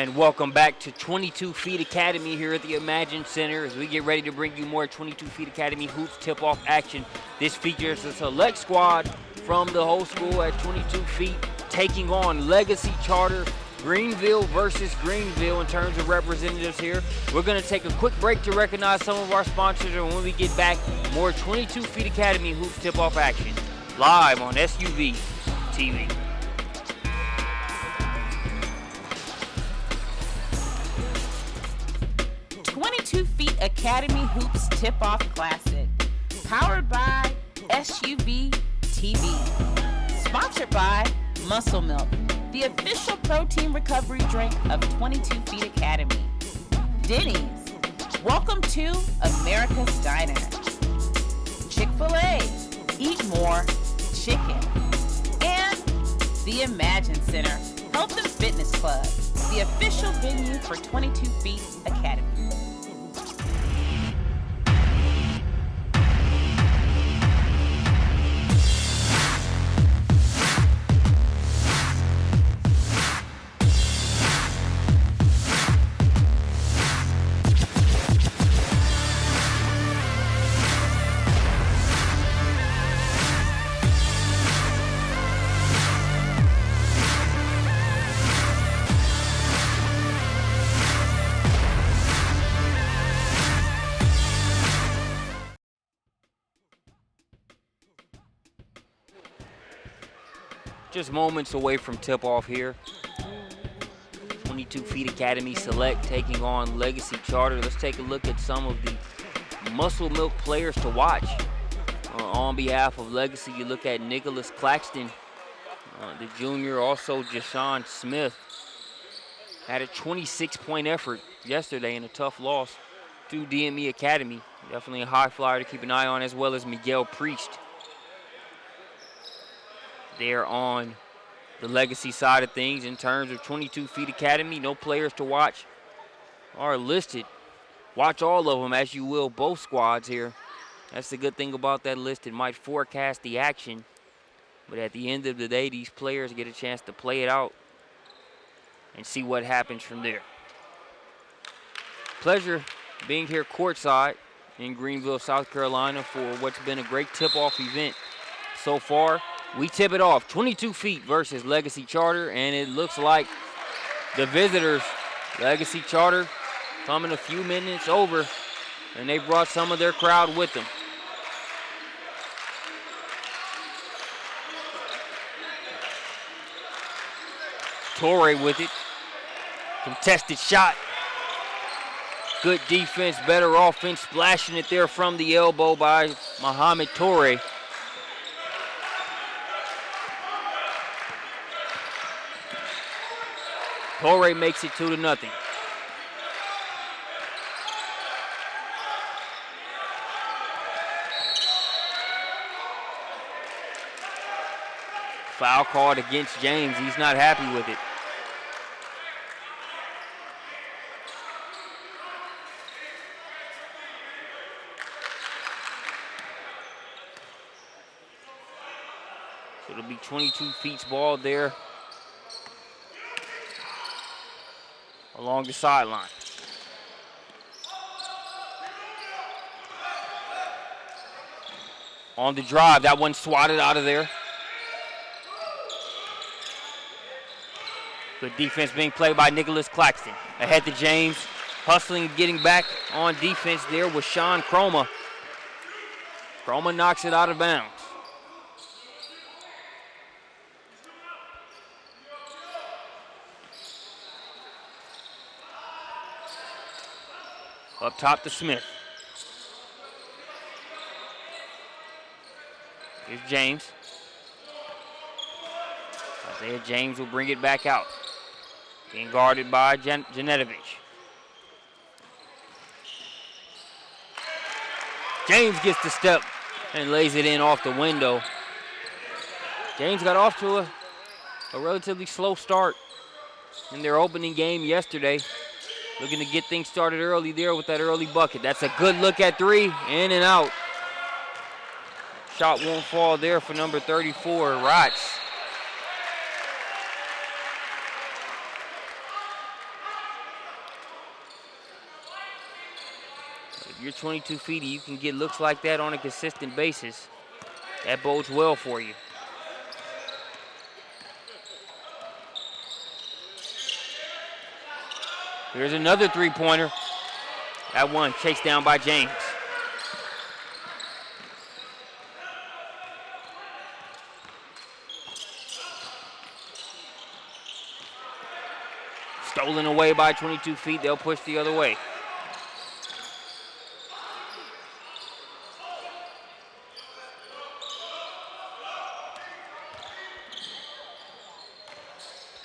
And welcome back to 22 Feet Academy here at the Imagine Center as we get ready to bring you more 22 Feet Academy hoops tip-off action. This features a select squad from the whole school at 22 feet taking on Legacy Charter, Greenville versus Greenville in terms of representatives here. We're going to take a quick break to recognize some of our sponsors, and when we get back, more 22 Feet Academy hoops tip-off action live on SUV TV. 22 Feet Academy Hoops Tip-Off Classic, powered by SUV TV, sponsored by Muscle Milk, the official protein recovery drink of 22 Feet Academy. Denny's, welcome to America's Diner. Chick-fil-A, eat more chicken. And the Imagine Center, Health and Fitness Club, the official venue for 22 Feet Academy. Just moments away from tip-off here. 22 Feet Academy Select taking on Legacy Charter. Let's take a look at some of the Muscle Milk players to watch. On behalf of Legacy, you look at Nicholas Claxton, the junior, also Jashawn Smith. Had a 26-point effort yesterday in a tough loss to DME Academy. Definitely a high flyer to keep an eye on, as well as Miguel Priest. There on the Legacy side of things in terms of 22 Feet Academy. No players to watch are listed. Watch all of them as you will both squads here. That's the good thing about that list. It might forecast the action, but at the end of the day, these players get a chance to play it out and see what happens from there. Pleasure being here courtside in Greenville, South Carolina for what's been a great tip-off event so far. We tip it off, 22 feet versus Legacy Charter, and it looks like the visitors, Legacy Charter, coming a few minutes over, and they brought some of their crowd with them. Torrey with it, contested shot. Good defense, better offense, splashing it there from the elbow by Muhammad Torrey. Torrey makes it 2-0. Foul called against James. He's not happy with it. So it'll be 22 feet's ball there along the sideline. On the drive, that one swatted out of there. Good defense being played by Nicholas Claxton. Ahead to James, hustling, getting back on defense there with Sean Croma. Croma knocks it out of bounds. Up top to Smith. Here's James. Isaiah James will bring it back out. Being guarded by Janetovich. James gets the step and lays it in off the window. James got off to a relatively slow start in their opening game yesterday. Looking to get things started early there with that early bucket. That's a good look at three, in and out. Shot won't fall there for number 34, Rotz. If you're 22 feet and you can get looks like that on a consistent basis, that bodes well for you. Here's another three-pointer. That one chased down by James. Stolen away by 22 feet. They'll push the other way.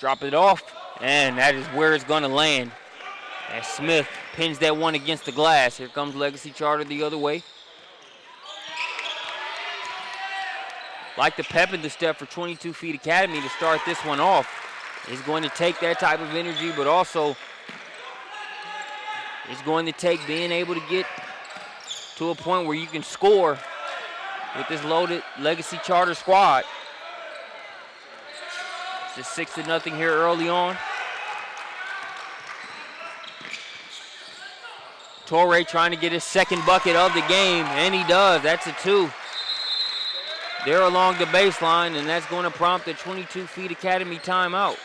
Drop it off, and that is where it's going to land. As Smith pins that one against the glass. Here comes Legacy Charter the other way. Like the pep in the step for 22 Feet Academy to start this one off. It's going to take that type of energy, but also it's going to take being able to get to a point where you can score with this loaded Legacy Charter squad. It's 6-0 here early on. Torrey trying to get his second bucket of the game, and he does. That's a 2. They're along the baseline, and that's going to prompt the 22 Feet Academy timeout.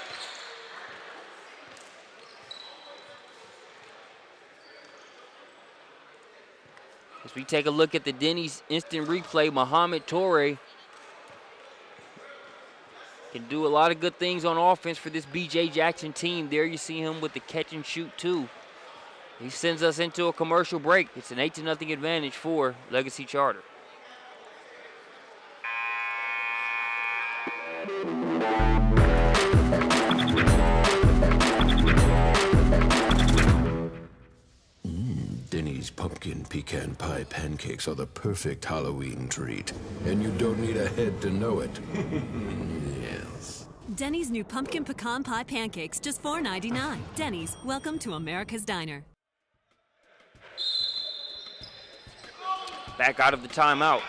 As we take a look at the Denny's instant replay, Muhammad Torrey can do a lot of good things on offense for this B.J. Jackson team. There you see him with the catch and shoot, too. He sends us into a commercial break. It's an 8-0 advantage for Legacy Charter. Denny's pumpkin pecan pie pancakes are the perfect Halloween treat. And you don't need a head to know it. Yes. Denny's new pumpkin pecan pie pancakes, just $4.99. Denny's, welcome to America's Diner. Back out of the timeout.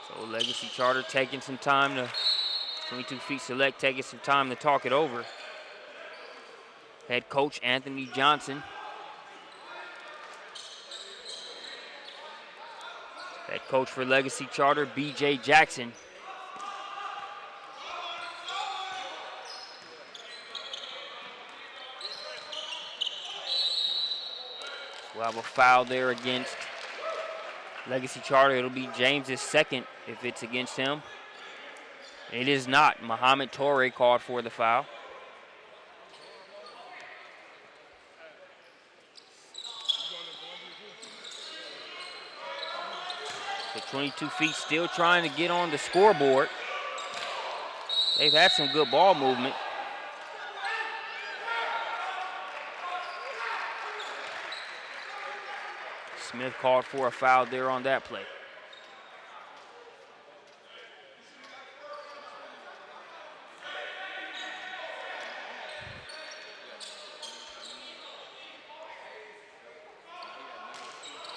So Legacy Charter taking some time to, 22 Feet Select taking some time to talk it over. Head coach Anthony Johnson. Head coach for Legacy Charter, B.J. Jackson. We'll have a foul there against Legacy Charter. It'll be James's second if it's against him. It is not. Muhammad Torrey called for the foul. The 22 Feet still trying to get on the scoreboard. They've had some good ball movement. Smith called for a foul there on that play.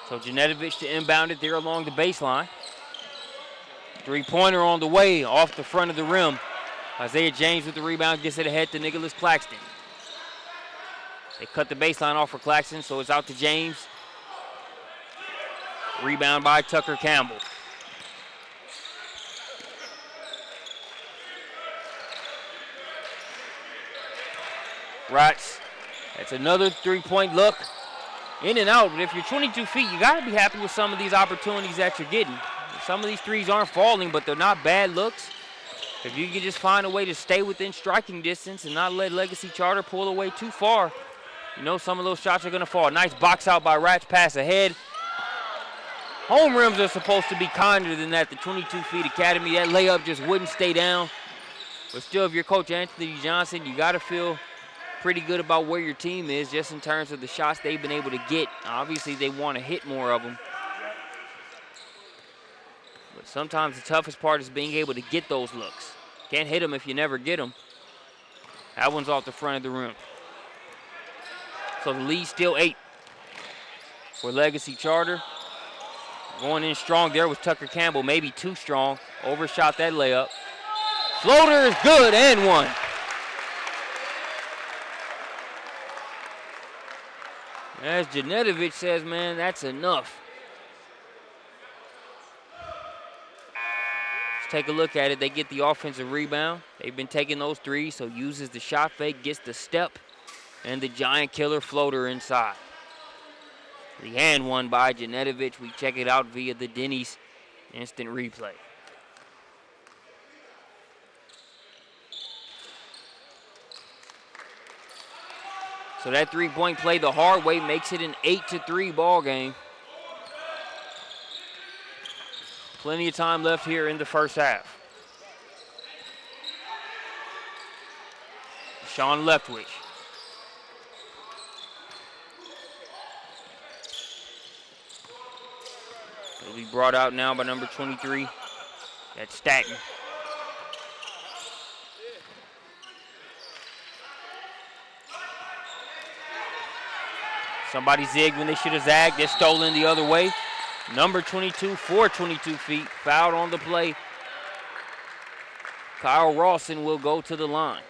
So Janetovic to inbound it there along the baseline. Three-pointer on the way off the front of the rim. Isaiah James with the rebound, gets it ahead to Nicholas Claxton. They cut the baseline off for Claxton, so it's out to James. Rebound by Tucker Campbell. Rats, that's another three-point look. In and out, but if you're 22 feet, you got to be happy with some of these opportunities that you're getting. Some of these threes aren't falling, but they're not bad looks. If you can just find a way to stay within striking distance and not let Legacy Charter pull away too far, you know some of those shots are going to fall. Nice box out by Rats, pass ahead. Home rims are supposed to be kinder than that. The 22 Feet Academy, that layup just wouldn't stay down. But still, if you're Coach Anthony Johnson, you got to feel pretty good about where your team is just in terms of the shots they've been able to get. Obviously, they want to hit more of them. But sometimes the toughest part is being able to get those looks. Can't hit them if you never get them. That one's off the front of the rim. So the lead's still 8 for Legacy Charter. Going in strong there was Tucker Campbell, maybe too strong. Overshot that layup. Floater is good and one. As Janetovic says, man, that's enough. Let's take a look at it. They get the offensive rebound. They've been taking those threes, so uses the shot fake, gets the step, and the giant killer floater inside. The hand won by Janetovic. We check it out via the Denny's instant replay. So that three-point play the hard way makes it an 8-3 ball game. Plenty of time left here in the first half. Sean Leftwich. It'll be brought out now by number 23. That's Staten. Somebody zigged when they should have zagged. They're stolen the other way. Number 22, 422 feet, fouled on the play. Kyle Rawson will go to the line.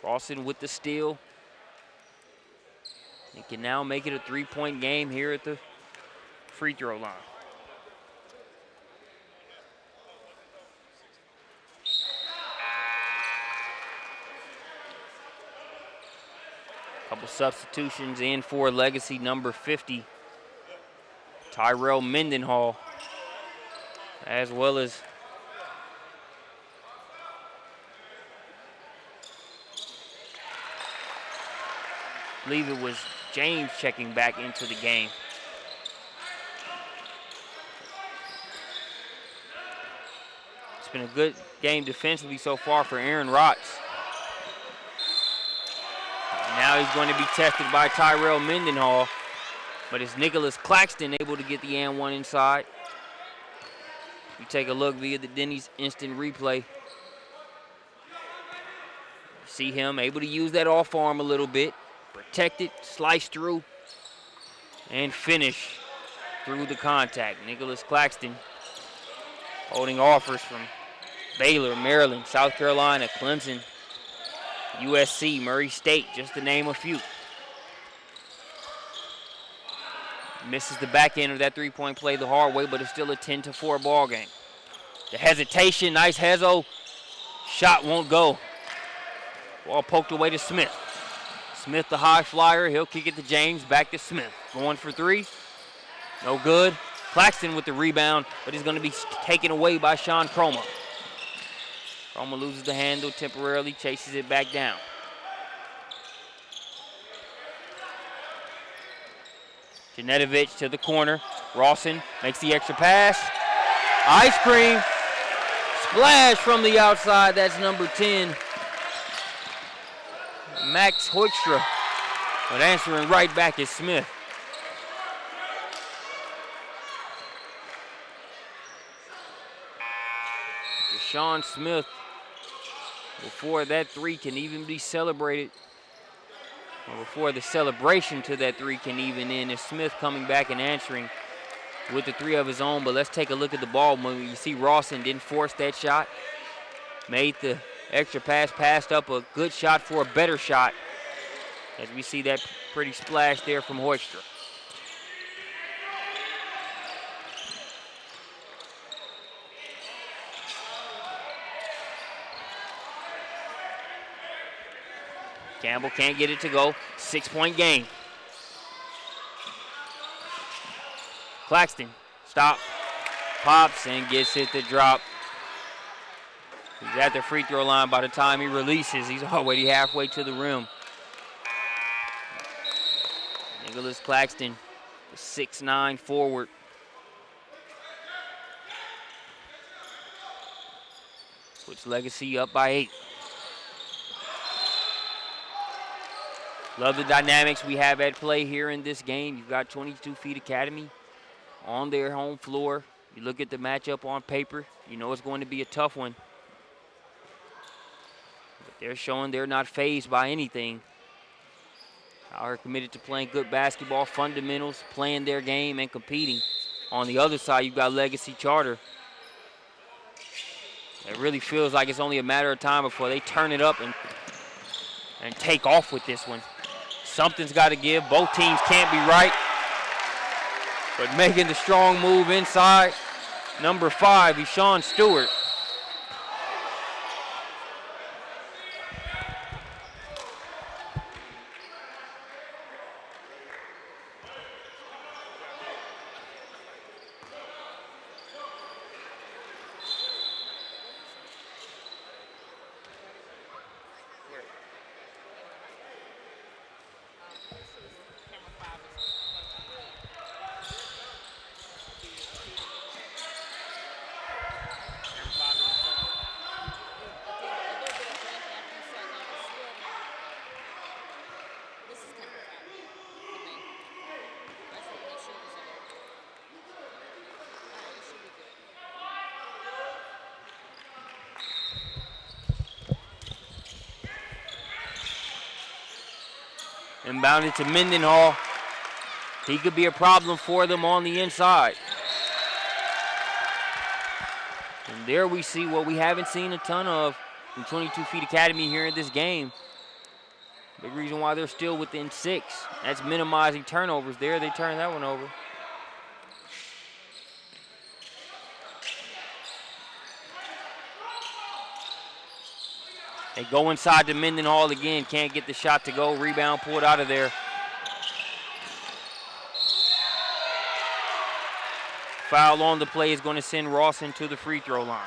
Rawson with the steal. He can now make it a three-point game here at the free throw line. Couple substitutions in for Legacy number 50, Tyrell Mendenhall, as well as I believe it was James checking back into the game. It's been a good game defensively so far for Aaron Rotz. Now he's going to be tested by Tyrell Mendenhall, but it's Nicholas Claxton able to get the and one inside. You take a look via the Denny's instant replay. See him able to use that off arm a little bit, protect it, slice through, and finish through the contact. Nicholas Claxton holding offers from Baylor, Maryland, South Carolina, Clemson, USC, Murray State, just to name a few. Misses the back end of that three-point play the hard way, but it's still a 10-4 ball game. The hesitation, nice Hezo. Shot won't go. Ball poked away to Smith. Smith, the high flyer, he'll kick it to James, back to Smith. Going for three, no good. Claxton with the rebound, but he's gonna be taken away by Sean Croma. Croma loses the handle temporarily, chases it back down. Janetovic to the corner. Rawson makes the extra pass. Ice cream. Splash from the outside. That's number 10. Max Hoekstra. But answering right back is Smith. Deshaun Smith, before that three can even be celebrated, or before the celebration to that three can even end, is Smith coming back and answering with the three of his own. But let's take a look at the ball movement. You see Rawson didn't force that shot, made the extra pass, passed up a good shot for a better shot, as we see that pretty splash there from Hoekstra. Campbell can't get it to go. 6-point game. Claxton, stop, pops, and gets it to drop. He's at the free throw line by the time he releases. He's already halfway to the rim. Nicholas Claxton, the 6'9" forward. Puts Legacy up by 8. Love the dynamics we have at play here in this game. You've got 22 Feet Academy on their home floor. You look at the matchup on paper, you know it's going to be a tough one. But they're showing they're not fazed by anything. Are committed to playing good basketball, fundamentals, playing their game, and competing. On the other side, you've got Legacy Charter. It really feels like it's only a matter of time before they turn it up and and take off with this one. Something's got to give. Both teams can't be right. But making the strong move inside, number 5, Eshawn Stewart. Inbounded to Mendenhall. He could be a problem for them on the inside. And there we see what we haven't seen a ton of from 22 Feet Academy here in this game. Big reason why they're still within 6. That's minimizing turnovers there. They turned that one over. They go inside to Mendenhall again. Can't get the shot to go. Rebound pulled out of there. Foul on the play is going to send Rawson to the free throw line.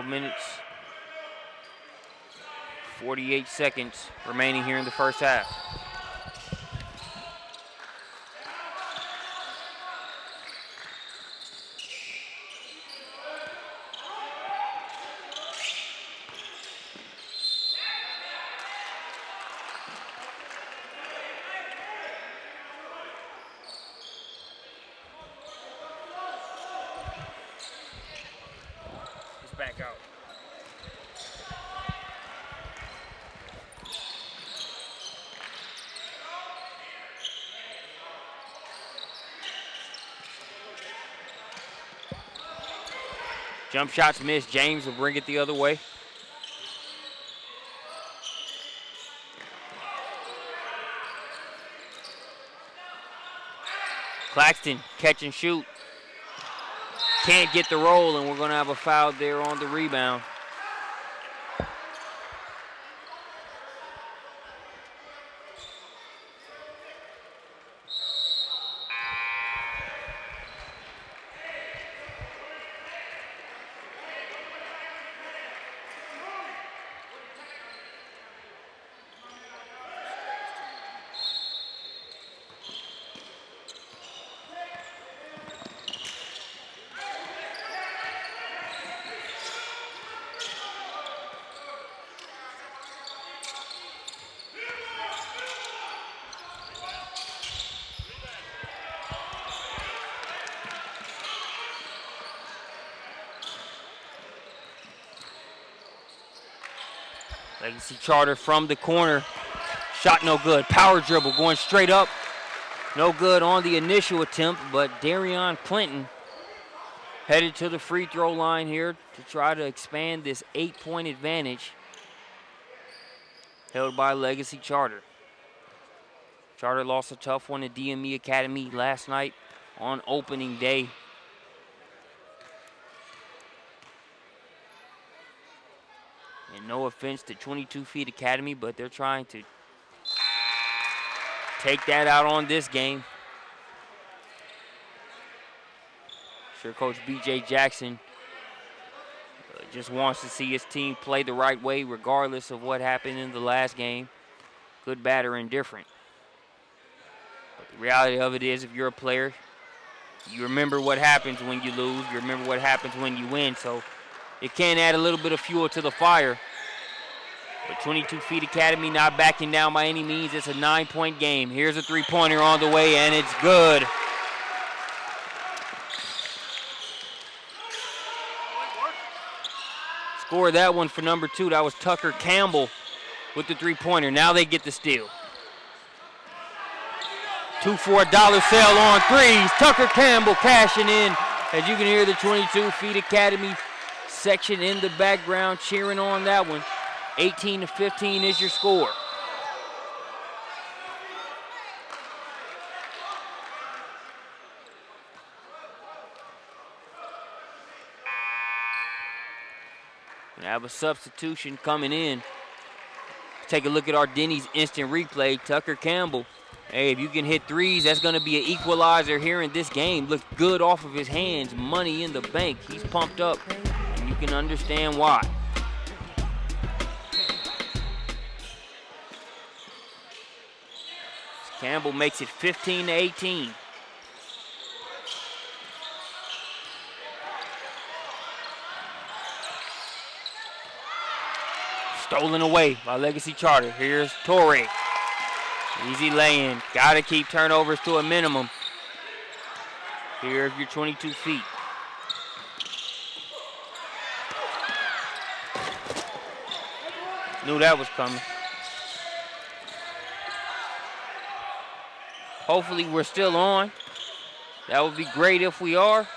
Minutes, 48 seconds remaining here in the first half. Back out. Jump shots missed. James will bring it the other way. Claxton, catch and shoot. Can't get the roll, and we're going to have a foul there on the rebound. Legacy Charter from the corner. Shot no good. Power dribble going straight up. No good on the initial attempt, but Darion Clinton headed to the free throw line here to try to expand this 8-point advantage held by Legacy Charter. Charter lost a tough one to DME Academy last night on opening day. And no offense to 22 Feet Academy, but they're trying to take that out on this game. Sure, Coach B.J. Jackson just wants to see his team play the right way regardless of what happened in the last game, good, bad, or indifferent. But the reality of it is, if you're a player, you remember what happens when you lose. You remember what happens when you win. So it can add a little bit of fuel to the fire. But 22 Feet Academy not backing down by any means. It's a 9-point game. Here's a three-pointer on the way, and it's good. scored that one for number 2. That was Tucker Campbell with the three-pointer. Now they get the steal. 2 for $1 sale on threes. Tucker Campbell cashing in. As you can hear the 22 Feet Academy section in the background cheering on that one. 18-15 is your score. We have a substitution coming in. Take a look at our Denny's instant replay. Tucker Campbell. Hey, if you can hit threes, that's going to be an equalizer here in this game. Looked good off of his hands. Money in the bank. He's pumped up, and you can understand why. Campbell makes it 15-18. Stolen away by Legacy Charter. Here's Torrey. Easy lay-in. Got to keep turnovers to a minimum. Here's your 22 feet. Knew that was coming. Hopefully we're still on. That would be great if we are.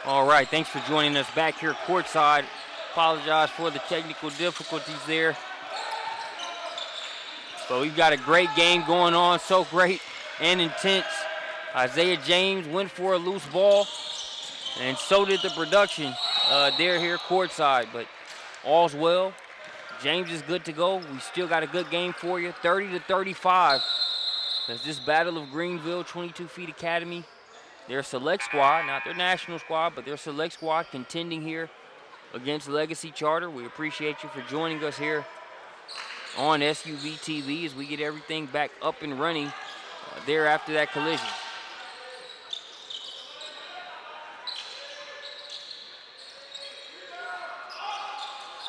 All right, thanks for joining us back here courtside. Apologize for the technical difficulties there. But we've got a great game going on, so great and intense. Isaiah James went for a loose ball, and so did the production there here courtside. But all's well. James is good to go. We still got a good game for you, 30-35. That's this Battle of Greenville, 22 Feet Academy. Their select squad, not their national squad, but their select squad contending here against Legacy Charter. We appreciate you for joining us here on SUV TV as we get everything back up and running there after that collision.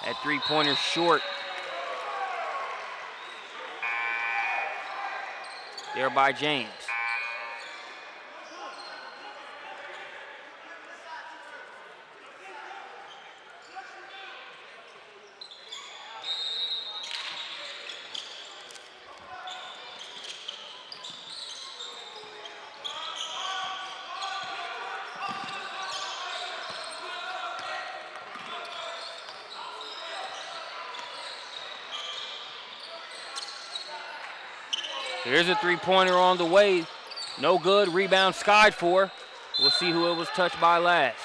That three-pointer short. There by James. Here's a three-pointer on the way. No good. Rebound skied for. We'll see who it was touched by last.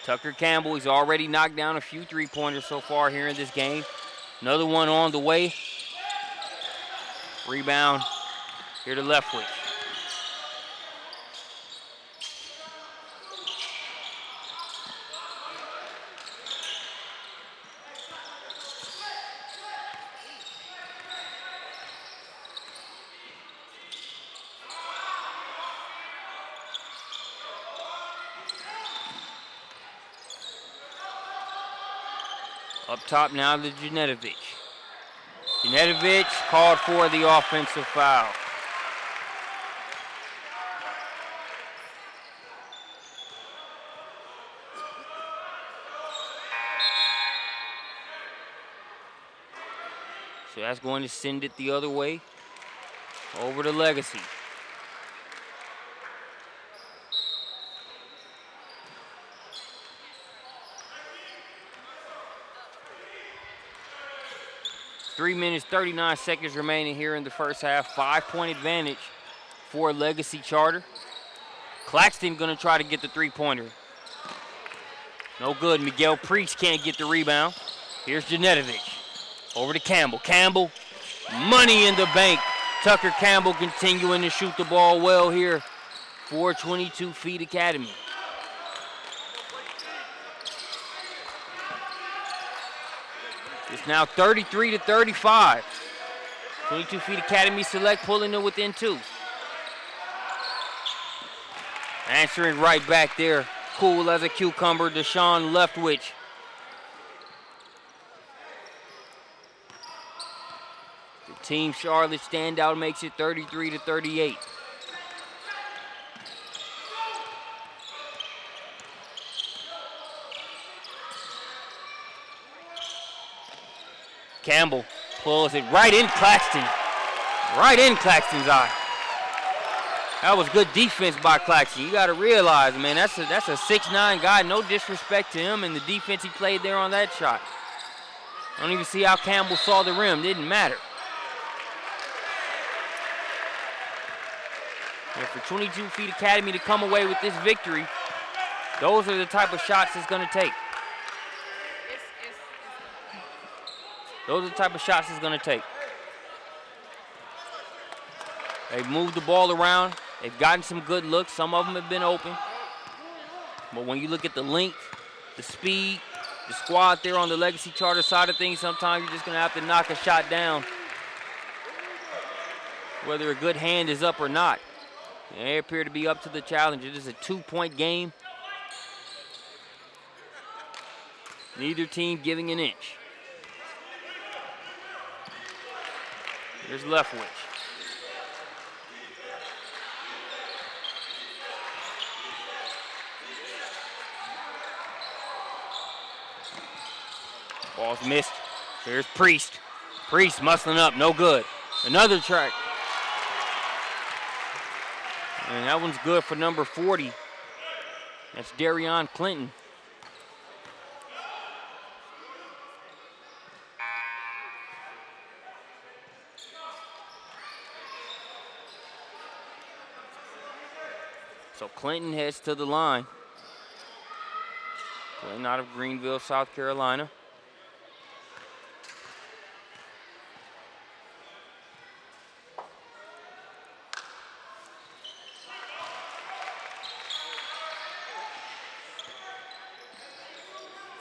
Tucker Campbell, he's already knocked down a few three-pointers so far here in this game. Another one on the way. Rebound here to Leftwich. Up top now to Janetovic. Janetovic called for the offensive foul. So that's going to send it the other way, over to Legacy. Three minutes, 39 seconds remaining here in the first half. 5-point advantage for Legacy Charter. Claxton gonna try to get the three-pointer. No good, Miguel Priest can't get the rebound. Here's Janetovic. Over to Campbell. Campbell, money in the bank. Tucker Campbell continuing to shoot the ball well here for 22 Feet Academy. It's now 33-35. 22 Feet Academy Select pulling it within 2. Answering right back there, cool as a cucumber, Deshaun Leftwich. The Team Charlotte standout makes it 33-38. Campbell pulls it right in Claxton. Right in Claxton's eye. That was good defense by Claxton. You got to realize, man, that's a 6'9" guy. No disrespect to him and the defense he played there on that shot. I don't even see how Campbell saw the rim. Didn't matter. And for 22 Feet Academy to come away with this victory, those are the type of shots it's going to take. Those are the type of shots it's going to take. They've moved the ball around. They've gotten some good looks. Some of them have been open. But when you look at the length, the speed, the squad there on the Legacy Charter side of things, sometimes you're just going to have to knock a shot down, whether a good hand is up or not. And they appear to be up to the challenge. It is a 2-point game. Neither team giving an inch. Here's Leftwich. Ball's missed. Here's Priest. Priest muscling up, no good. Another track. And that one's good for number 40. That's Darion Clinton. So Clinton heads to the line. Clinton out of Greenville, South Carolina.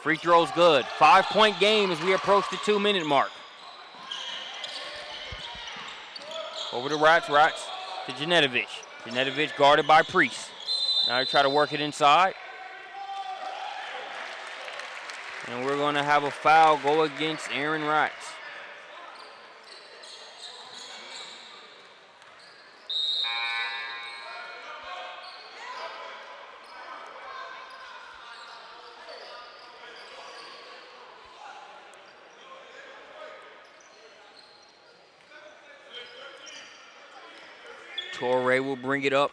Free throw's good. 5-point game as we approach the 2-minute mark. Over to Rats to Janetovic. Janetovic guarded by Priest. Now they try to work it inside. And we're going to have a foul go against Aaron Rats. Torre will bring it up.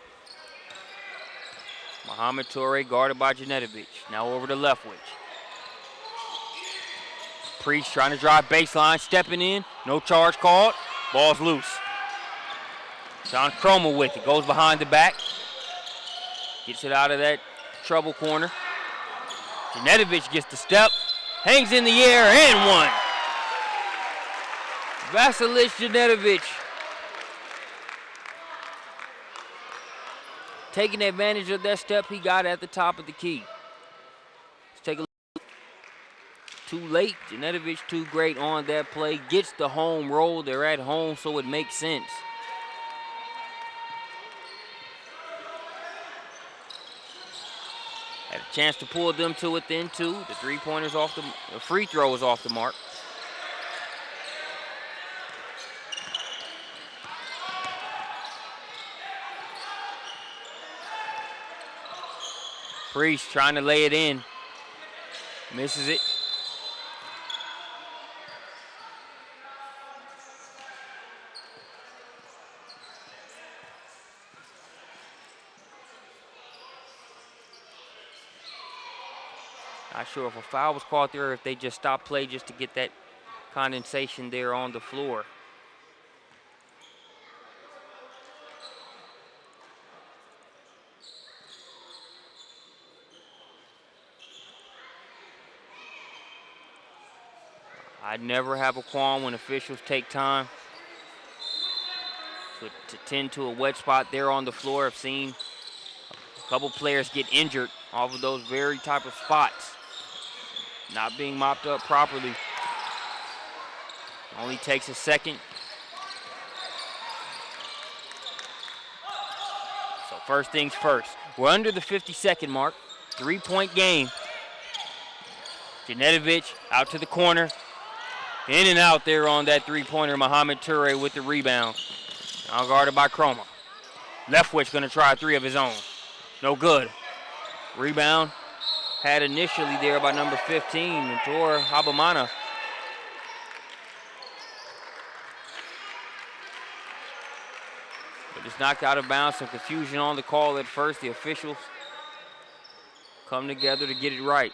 Muhammad Torre guarded by Janetovic. Now over to Leftwich. Priest trying to drive baseline, stepping in. No charge called. Ball's loose. John Cromer with it. Goes behind the back. Gets it out of that trouble corner. Janetovic gets the step. Hangs in the air and one. Vasilis Janetovic. Taking advantage of that step he got at the top of the key. Let's take a look. Too late. Janetovic too great on that play. Gets the home roll. They're at home, so it makes sense. Had a chance to pull them to within 2. The three-pointers off the free throw is off the mark. Priest trying to lay it in. Misses it. Not sure if a foul was called there or if they just stopped play just to get that condensation there on the floor. I never have a qualm when officials take time to tend to a wet spot there on the floor. I've seen a couple players get injured off of those very type of spots, not being mopped up properly. Only takes a second. So first things first. We're under the 50-second mark. 3-point game. Janetovic out to the corner. In and out there on that three-pointer. Mohamed Toure with the rebound. Now guarded by Chroma. Leftwich going to try a three of his own. No good. Rebound had initially there by number 15, Mentor Habamana. But it's knocked out of bounds. Some confusion on the call at first. The officials come together to get it right.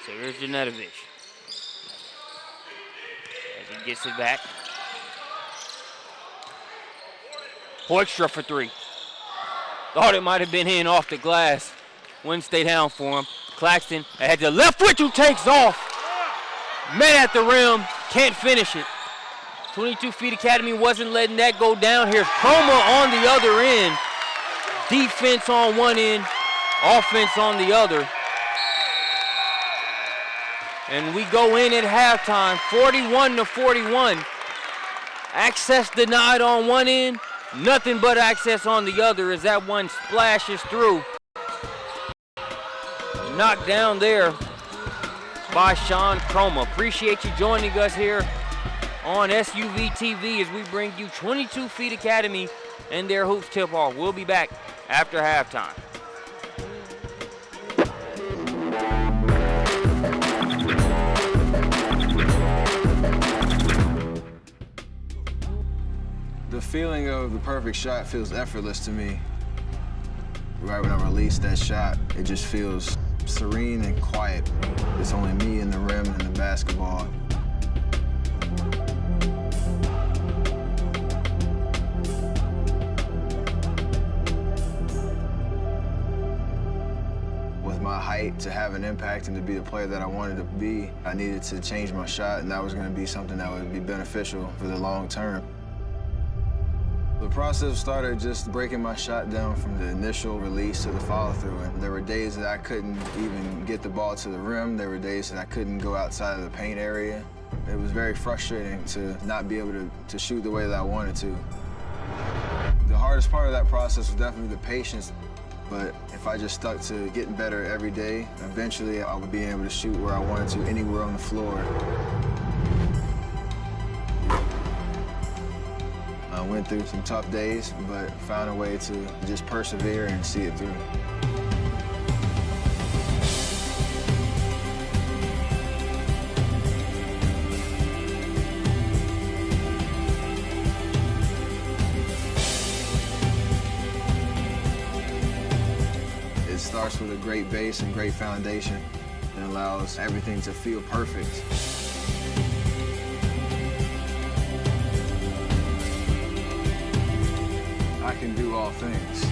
So here's Janetovic. As he gets it back. Hoekstra for 3. Thought it might have been in off the glass. Wouldn't stay down for him. Claxton ahead to Leftwich, who takes off. Met at the rim, can't finish it. 22 Feet Academy wasn't letting that go down. Here's Chroma on the other end. Defense on one end, offense on the other. And we go in at halftime, 41-41. Access denied on one end, nothing but access on the other as that one splashes through. Knocked down there by Sean Chroma. Appreciate you joining us here on SUV TV as we bring you 22 Feet Academy and their hoops tip-off. We'll be back after halftime. The feeling of the perfect shot feels effortless to me. Right when I release that shot, it just feels serene and quiet. It's only me and the rim and the basketball. With my height, to have an impact and to be the player that I wanted to be, I needed to change my shot, and that was going to be something that would be beneficial for the long term. The process started just breaking my shot down from the initial release to the follow-through. And there were days that I couldn't even get the ball to the rim. There were days that I couldn't go outside of the paint area. It was very frustrating to not be able to shoot the way that I wanted to. The hardest part of that process was definitely the patience. But if I just stuck to getting better every day, eventually I would be able to shoot where I wanted to, anywhere on the floor. I went through some tough days, but found a way to just persevere and see it through. It starts with a great base and great foundation. It allows everything to feel perfect. I can do all things.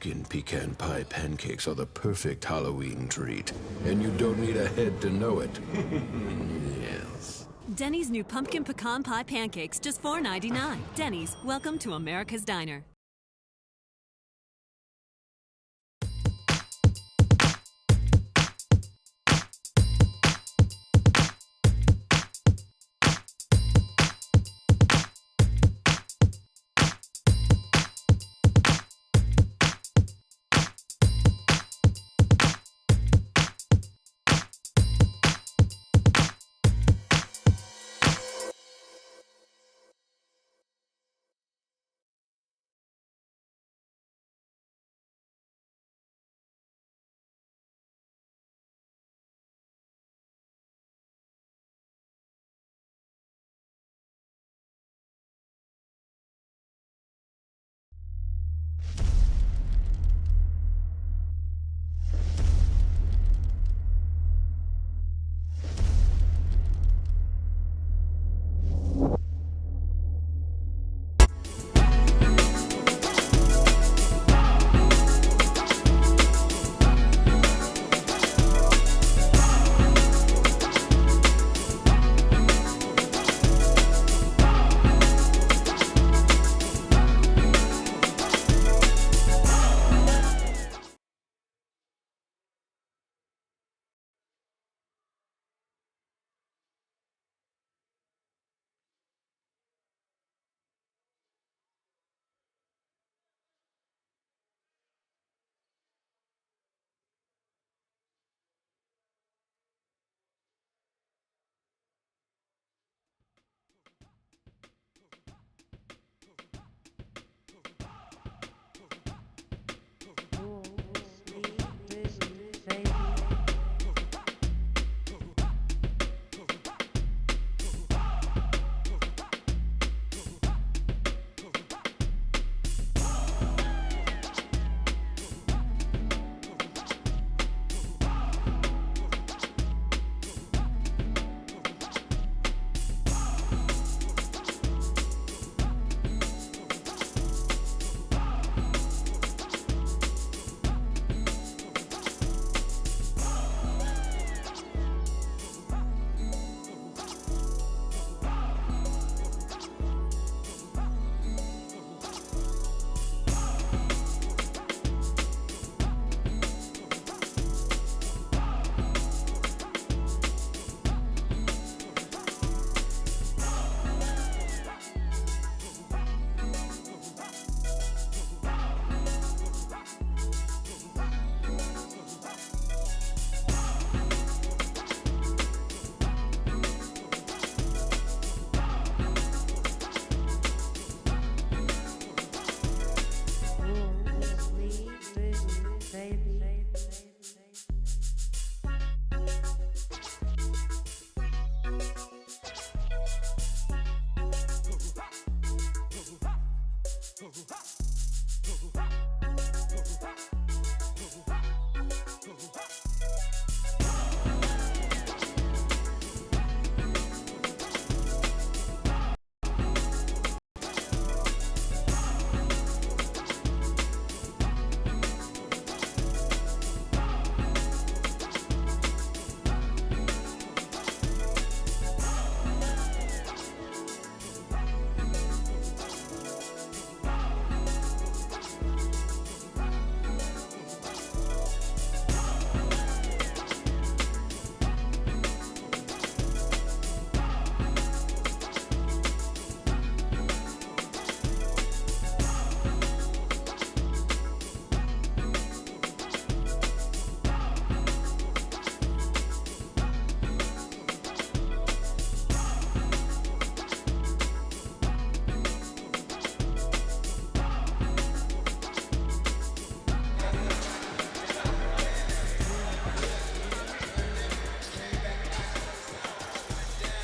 Pumpkin pecan pie pancakes are the perfect Halloween treat, and you don't need a head to know it. Yes. Denny's new pumpkin pecan pie pancakes, just $4.99. Denny's, welcome to America's Diner.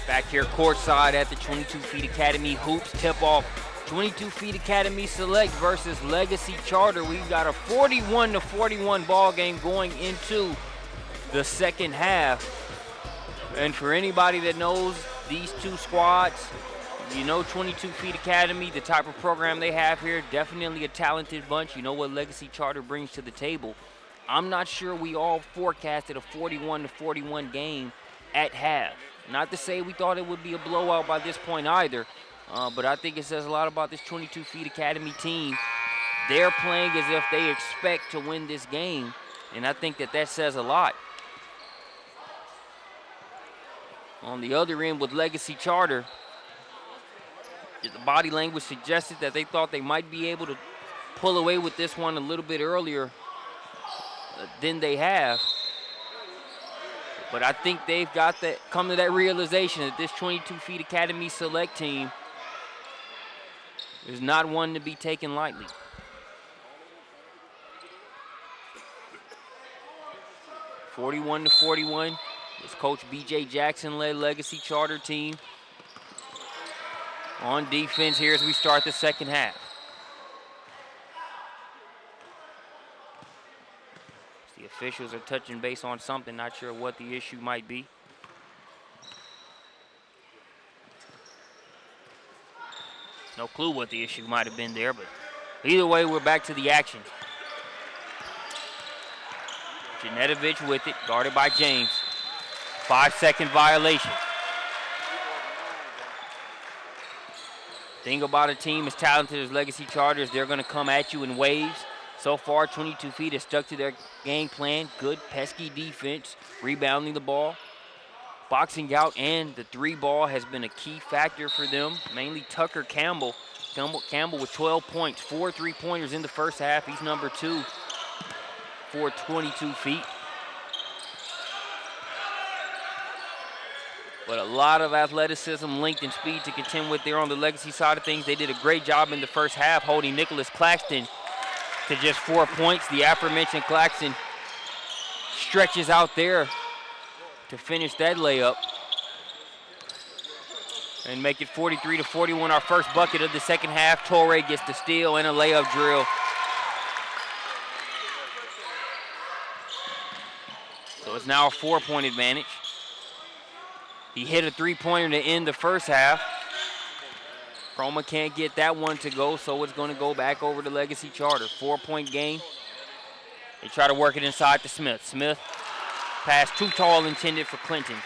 Back here courtside at the 22 Feet Academy Hoops tip-off. 22 Feet Academy Select versus Legacy Charter. We've got a 41-41 ball game going into the second half. And for anybody that knows these two squads, You know 22 Feet Academy, the type of program they have here, definitely a talented bunch. You know what Legacy Charter brings to the table. I'm not sure we all forecasted a 41-41 game at half. Not to say we thought it would be a blowout by this point either, but I think it says a lot about this 22 Feet Academy team. They're playing as if they expect to win this game, and I think that says a lot. On the other end with Legacy Charter, the body language suggested that they thought they might be able to pull away with this one a little bit earlier than they have. But I think they've got that, come to that realization that this 22 Feet Academy Select team is not one to be taken lightly. (41-41). This Coach B.J. Jackson-led Legacy Charter team on defense here as we start the second half. The officials are touching base on something, not sure what the issue might be. No clue what the issue might have been there, but either way, we're back to the action. Janetovic with it, guarded by James. 5-second violation. Thing about a team as talented as Legacy Charter is they're going to come at you in waves. So far, 22 Feet has stuck to their game plan. Good, pesky defense, rebounding the ball, boxing out, and the three ball has been a key factor for them, mainly Tucker Campbell. Campbell with 12 points, 4 3-pointers in the first half. He's number 2 for 22 Feet. But a lot of athleticism, length, and speed to contend with there on the Legacy side of things. They did a great job in the first half holding Nicholas Claxton to just 4 points. The aforementioned Claxton stretches out there to finish that layup and make it 43-41. Our first bucket of the second half. Torre gets the steal and a layup drill. So it's now a 4-point advantage. He hit a 3-pointer to end the first half. Chroma can't get that one to go, so it's going to go back over to Legacy Charter. 4-point game. They try to work it inside to Smith. Smith, pass too tall, intended for Clinton.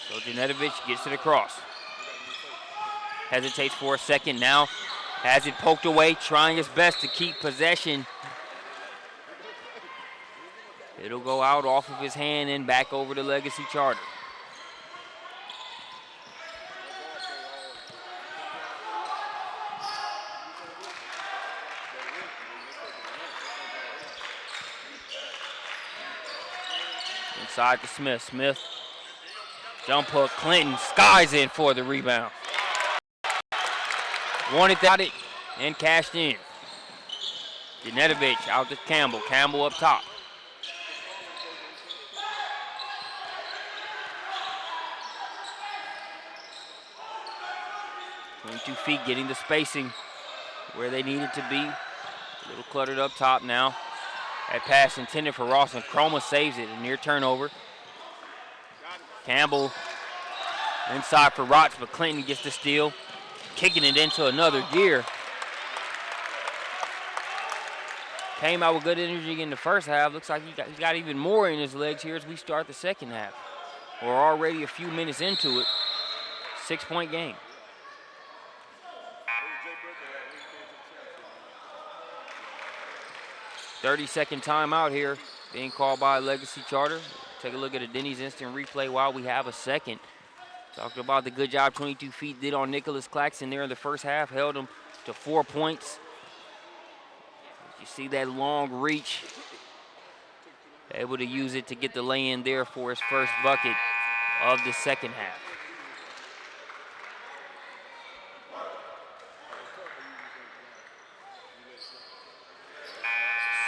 So Janetovic gets it across. Hesitates for a second now. Has it poked away, trying his best to keep possession. It'll go out off of his hand and back over to Legacy Charter. Inside to Smith. Smith, jump hook, Clinton skies in for the rebound. Wanted that it and cashed in. Janetovic out to Campbell. Campbell up top. (22 Feet getting the spacing where they need it to be. A little cluttered up top now. That pass intended for Ross, and Chroma saves it. A near turnover. Campbell inside for Rotz, but Clinton gets the steal. Kicking it into another gear. Came out with good energy in the first half. Looks like he's got even more in his legs here as we start the second half. We're already a few minutes into it. 6-point game. (30-second) timeout here being called by Legacy Charter. Take a look at a Denny's instant replay while we have a second. Talked about the good job 22 Feet did on Nicholas Claxton there in the first half. Held him to 4 points. You see that long reach. Able to use it to get the lay-in there for his first bucket of the second half.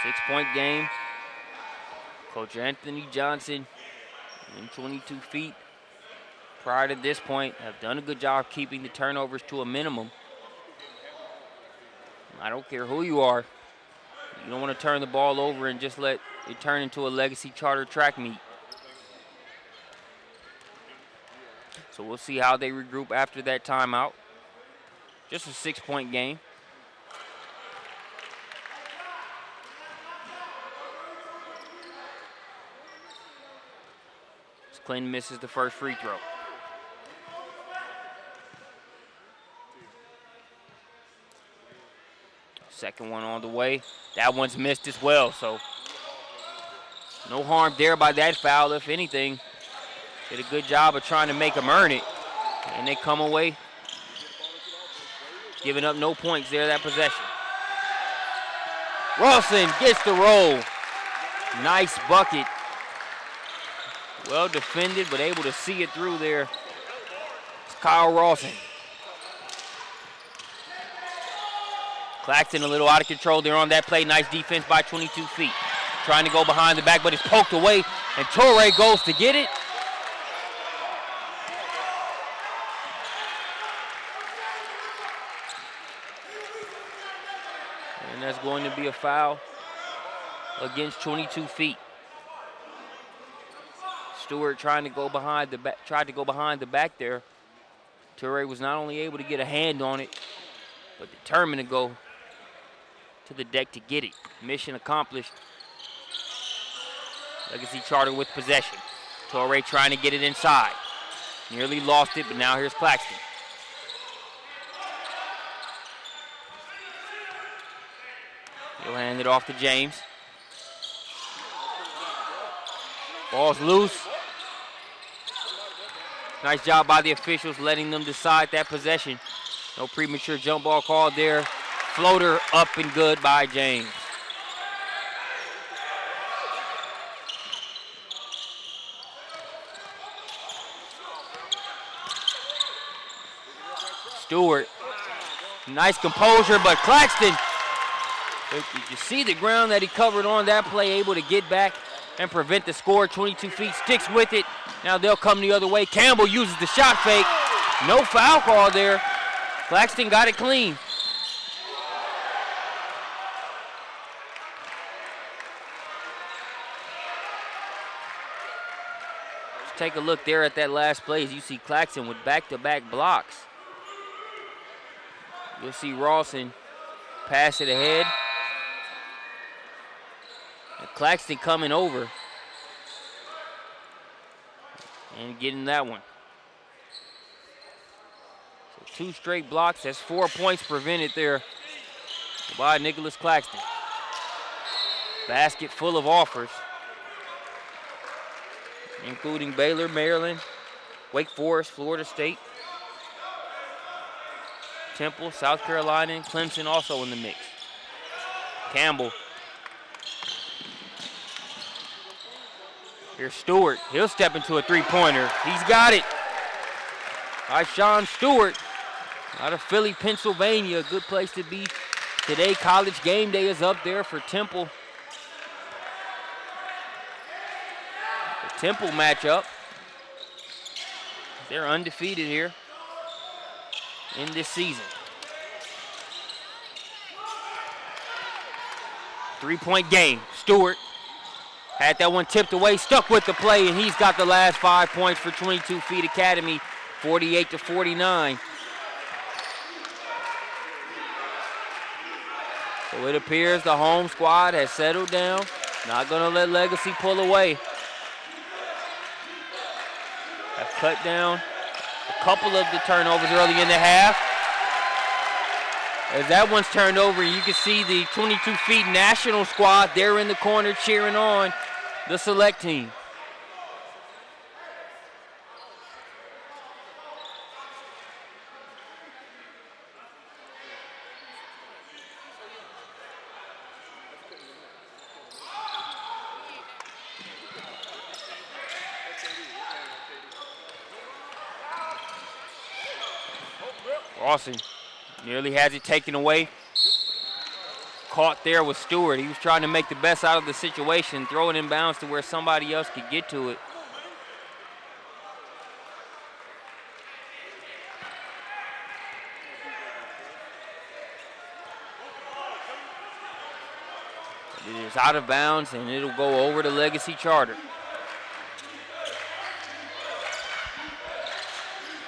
Six-point game. Coach Anthony Johnson and 22 Feet prior to this point have done a good job keeping the turnovers to a minimum. I don't care who you are. You don't want to turn the ball over and just let it turn into a Legacy Charter track meet. So we'll see how they regroup after that timeout. Just a 6-point game. Clinton misses the first free throw. Second one on the way. That one's missed as well, so no harm there by that foul. If anything, did a good job of trying to make them earn it, and they come away giving up no points there that possession. Rawson gets the roll. Nice bucket. Well defended, but able to see it through there. It's Kyle Rawson. Claxton a little out of control there on that play. Nice defense by 22 feet. Trying to go behind the back, but it's poked away, and Torrey goes to get it. And that's going to be a foul against 22 feet. Stewart trying to go behind the back, tried to go behind the back there. Torrey was not only able to get a hand on it, but determined to go to the deck to get it. Mission accomplished. Legacy Charter with possession. Torrey trying to get it inside. Nearly lost it, but now here's Claxton. He'll hand it off to James. Ball's loose. Nice job by the officials letting them decide that possession. No premature jump ball called there. Floater up and good by James. Stewart, nice composure, but Claxton, you see the ground that he covered on that play, able to get back and prevent the score. 22 feet, sticks with it. Now they'll come the other way. Campbell uses the shot fake. No foul call there. Claxton got it clean. Let's take a look there at that last play as you see Claxton with back-to-back blocks. You'll see Rawson pass it ahead. And Claxton coming over and getting that one. So 2 straight blocks. That's 4 points prevented there by Nicholas Claxton. Basket full of offers, including Baylor, Maryland, Wake Forest, Florida State, Temple, South Carolina, and Clemson also in the mix. Campbell. Here's Stewart. He'll step into a three-pointer. He's got it. By Sean Stewart out of Philly, Pennsylvania. A good place to be today. College game day is up there for Temple. The Temple matchup. They're undefeated here in this season. 3-point game. Stewart had that one tipped away, stuck with the play, and he's got the last 5 points for 22 Feet Academy, 48-49. So it appears the home squad has settled down. Not gonna let Legacy pull away. Have cut down a couple of the turnovers early in the half. As that one's turned over, you can see the 22 Feet national squad there in the corner cheering on the select team. Rawson nearly has it taken away. Caught there with Stewart. He was trying to make the best out of the situation, throw it inbounds to where somebody else could get to it. It's out of bounds, and it'll go over to Legacy Charter.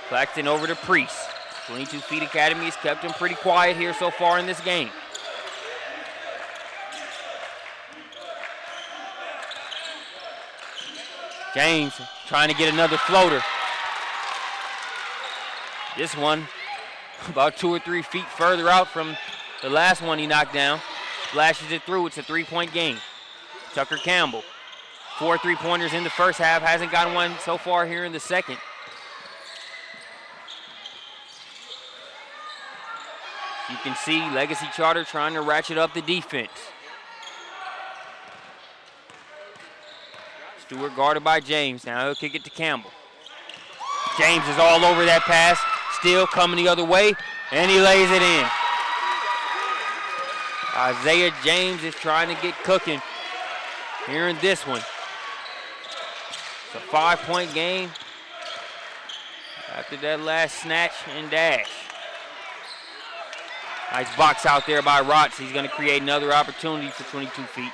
Claxton over to Priest. 22 Feet Academy has kept him pretty quiet here so far in this game. James trying to get another floater. This one about 2 or 3 feet further out from the last one he knocked down. Flashes it through. It's a 3-point game. Tucker Campbell, 4 3-pointers in the first half. Hasn't gotten one so far here in the second. You can see Legacy Charter trying to ratchet up the defense. Stewart guarded by James. Now he'll kick it to Campbell. James is all over that pass. Still coming the other way, and he lays it in. Isaiah James is trying to get cooking here in this one. It's a 5-point game after that last snatch and dash. Nice box out there by Rotz. He's going to create another opportunity for 22 Feet.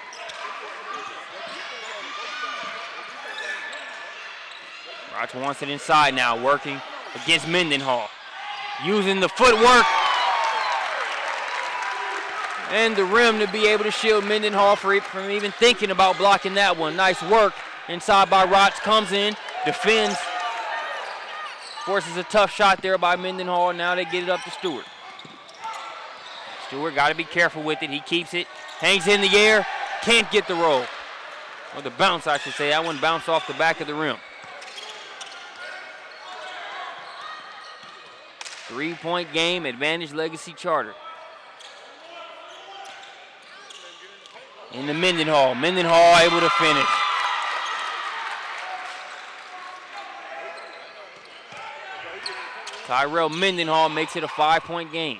Rotz wants it inside now, working against Mendenhall. Using the footwork and the rim to be able to shield Mendenhall from even thinking about blocking that one. Nice work inside by Rotz. Comes in, defends, forces a tough shot there by Mendenhall. Now they get it up to Stewart. Stewart got to be careful with it. He keeps it, hangs in the air, can't get the roll. Or the bounce, I should say. That one bounced off the back of the rim. 3-point game, advantage Legacy Charter. Into Mendenhall. Mendenhall able to finish. Tyrell Mendenhall makes it a 5-point game.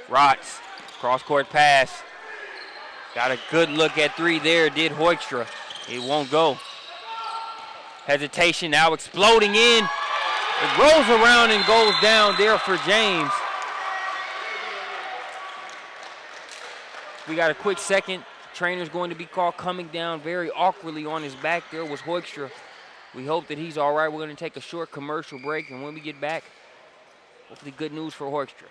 Rotz, cross-court pass. Got a good look at 3 there, did Hoekstra. It won't go. Hesitation now exploding in. It rolls around and goes down there for James. We got a quick second. Trainer's going to be called coming down very awkwardly on his back. There was Hoekstra. We hope that he's all right. We're going to take a short commercial break, and when we get back, hopefully good news for Hoekstra.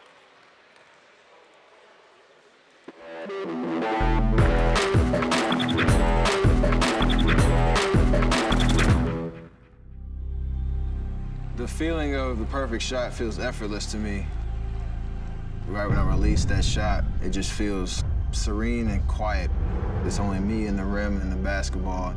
The feeling of the perfect shot feels effortless to me. Right when I release that shot, it just feels serene and quiet. It's only me and the rim and the basketball.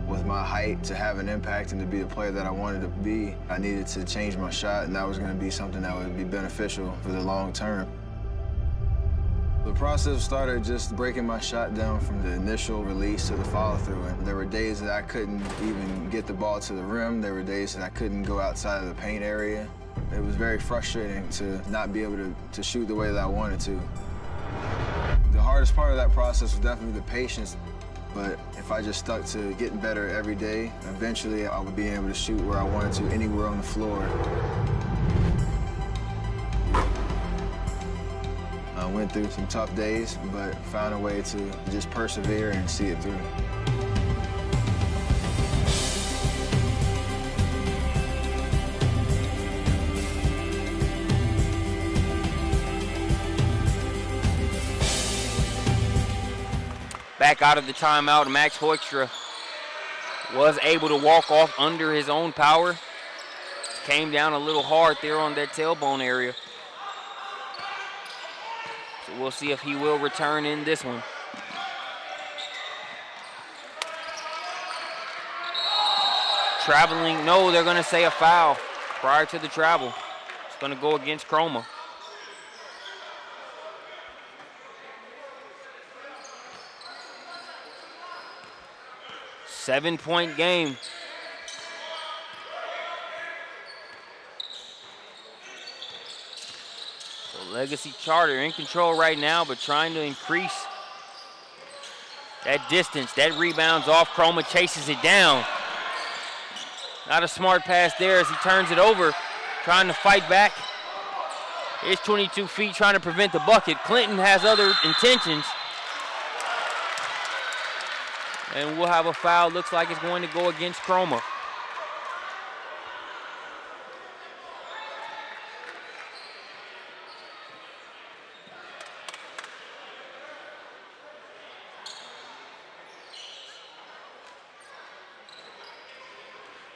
With my height, to have an impact and to be the player that I wanted to be, I needed to change my shot, and that was going to be something that would be beneficial for the long term. The process started just breaking my shot down from the initial release to the follow-through. And there were days that I couldn't even get the ball to the rim. There were days that I couldn't go outside of the paint area. It was very frustrating to not be able to shoot the way that I wanted to. The hardest part of that process was definitely the patience. But if I just stuck to getting better every day, eventually I would be able to shoot where I wanted to, anywhere on the floor. I went through some tough days, but found a way to just persevere and see it through. Back out of the timeout, Max Hoekstra was able to walk off under his own power. Came down a little hard there on that tailbone area. So we'll see if he will return in this one. Traveling, no, they're gonna say a foul prior to the travel. It's gonna go against Chroma. Seven-point game. So Legacy Charter in control right now, but trying to increase That distance, that rebound's off. Chroma chases it down. Not a smart pass there as he turns it over, trying to fight back. It's 22 feet trying to prevent the bucket. Clinton has other intentions. And we'll have a foul. Looks like it's going to go against Chroma.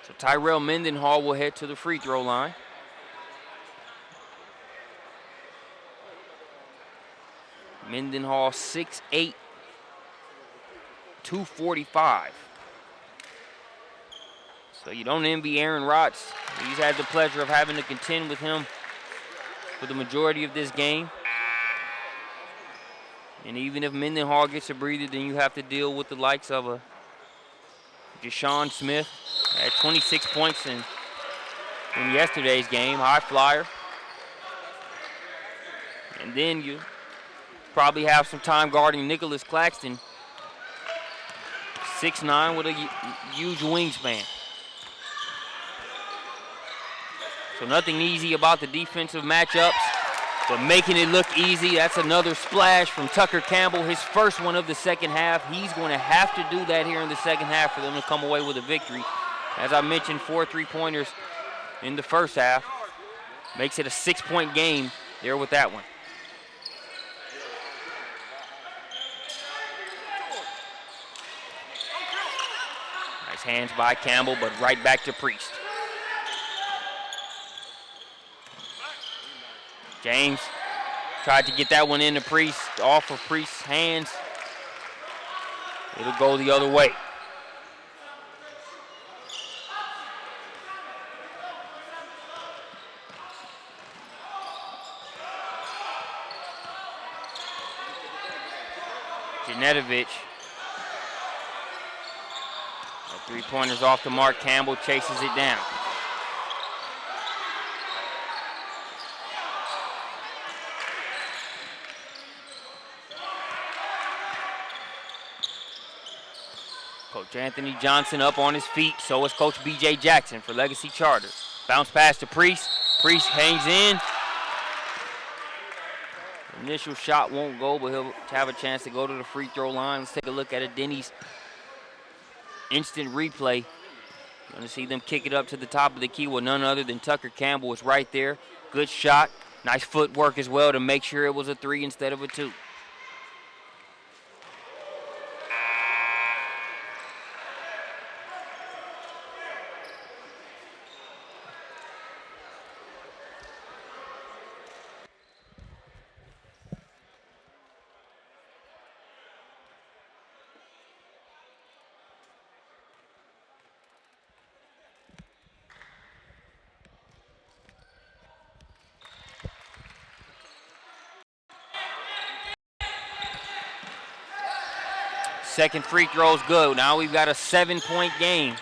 So Tyrell Mendenhall will head to the free throw line. Mendenhall 6'8", 245. So you don't envy Aaron Rotz. He's had the pleasure of having to contend with him for the majority of this game. And even if Mendenhall gets a breather, then you have to deal with the likes of a Deshaun Smith. Had 26 points in yesterday's game, high flyer. And then you probably have some time guarding Nicholas Claxton, 6'9", with a huge wingspan. So nothing easy about the defensive matchups, but making it look easy. That's another splash from Tucker Campbell, his first one of the second half. He's going to have to do that here in the second half for them to come away with a victory. As I mentioned, 4 3-pointers in the first half. Makes it a 6-point game there with that one. Nice hands by Campbell, but right back to Priest. James tried to get that one into Priest, off of Priest's hands. It'll go the other way. Janetovic. That 3-pointer's off the mark. Campbell chases it down. Coach Anthony Johnson up on his feet. So is Coach B.J. Jackson for Legacy Charter. Bounce pass to Priest. Priest hangs in. Initial shot won't go, but he'll have a chance to go to the free throw line. Let's take a look at a Denny's instant replay. You're going to see them kick it up to the top of the key with none other than Tucker Campbell is right there. Good shot. Nice footwork as well to make sure it was a 3 instead of a 2. Second free throw's good. Now we've got a 7-point game.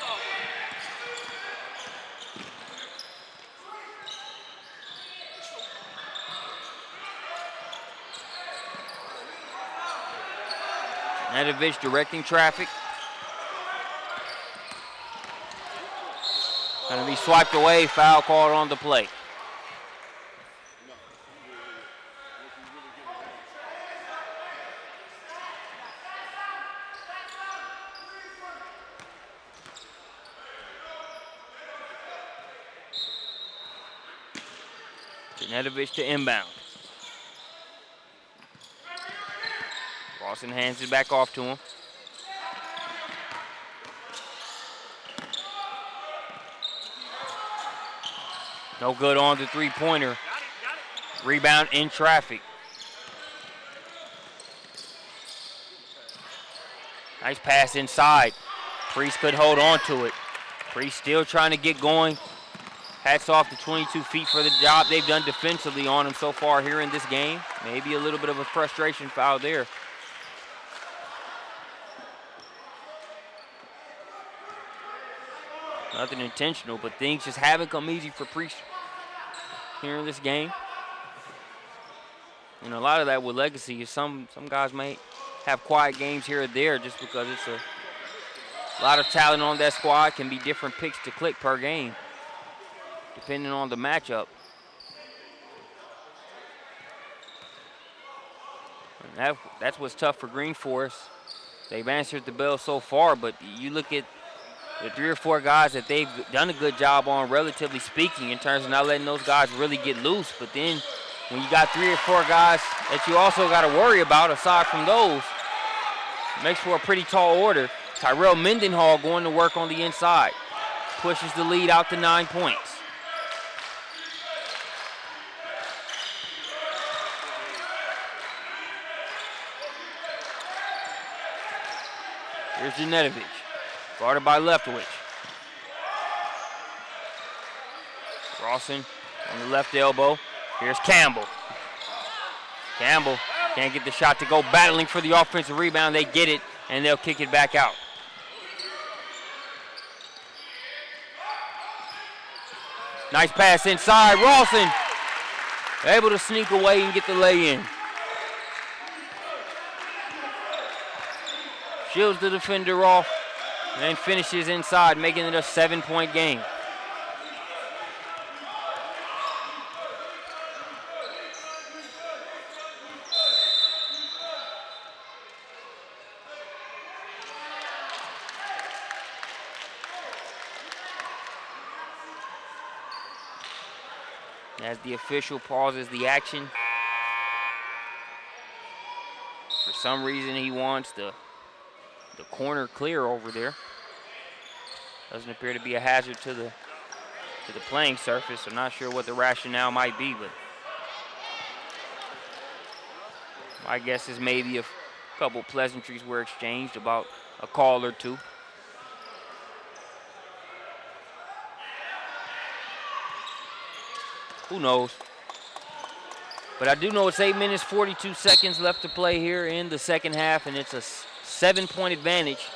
Janetovic directing traffic. Gonna be swiped away, foul called on the play. Janetovic to inbound. Boston hands it back off to him. No good on the 3-pointer. Rebound in traffic. Nice pass inside. Priest could hold on to it. Priest still trying to get going. Hats off to 22 feet for the job they've done defensively on him so far here in this game. Maybe a little bit of a frustration foul there. Nothing intentional, but things just haven't come easy for Priest here in this game. And a lot of that with Legacy is some guys may have quiet games here or there just because it's a lot of talent on that squad. Can be different picks to click per game, depending on the matchup. And that's what's tough for Green Forest. They've answered the bell so far, but you look at the 3 or 4 guys that they've done a good job on, relatively speaking, in terms of not letting those guys really get loose. But then when you got 3 or 4 guys that you also got to worry about aside from those, it makes for a pretty tall order. Tyrell Mendenhall going to work on the inside. Pushes the lead out to 9 points. Here's Janetovic, guarded by Leftwich. Rawson on the left elbow. Here's Campbell. Campbell can't get the shot to go, battling for the offensive rebound. They get it, and they'll kick it back out. Nice pass inside. Rawson able to sneak away and get the lay-in. Shields the defender off and then finishes inside, making it a 7-point game. As the official pauses the action. For some reason he wants the corner clear over there. Doesn't appear to be a hazard to the playing surface. I'm not sure what the rationale might be, but my guess is maybe a couple pleasantries were exchanged about a call or two. Who knows? But I do know it's 8 minutes, 42 seconds left to play here in the second half, and it's a 7-point advantage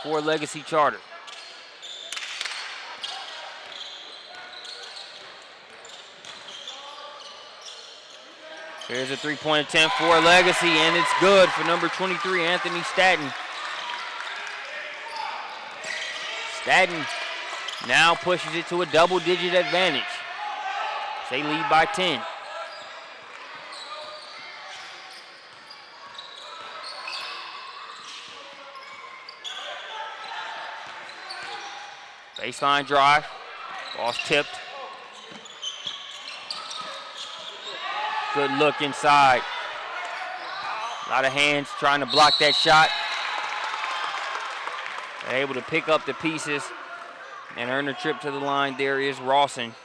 for Legacy Charter. Here's a 3-point attempt for Legacy, and it's good for number 23, Anthony Statton. Statton now pushes it to a double-digit advantage. They lead by 10. Baseline drive. Ball's tipped. Good look inside. A lot of hands trying to block that shot. They're able to pick up the pieces and earn a trip to the line. There is Rawson.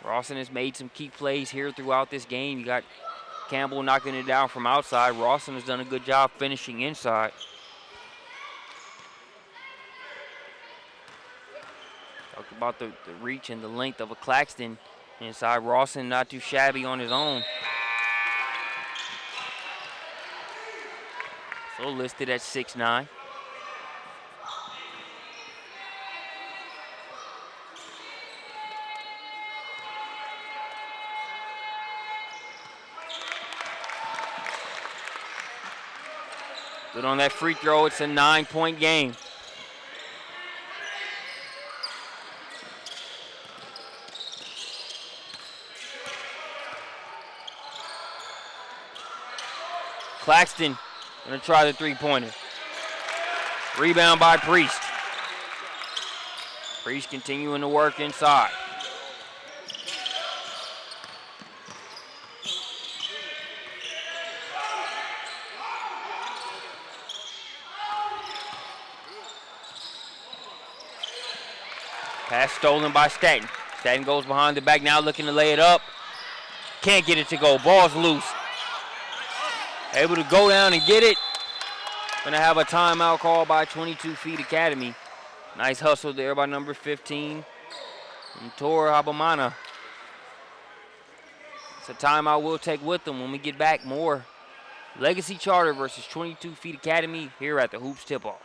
Rawson has made some key plays here throughout this game. You got Campbell knocking it down from outside. Rawson has done a good job finishing inside. Talked about the reach and the length of a Claxton inside. Rawson not too shabby on his own. So listed at 6'9". Good on that free throw. It's a 9-point game. Claxton gonna try the three-pointer. Rebound by Priest. Priest continuing to work inside. Pass stolen by Statton. Statton goes behind the back now looking to lay it up. Can't get it to go. Ball's loose. Able to go down and get it. Gonna have a timeout call by 22 Feet Academy. Nice hustle there by number 15, Tor Abamana. It's a timeout we'll take with them when we get back. More Legacy Charter versus 22 Feet Academy here at the Hoops Tip-Off.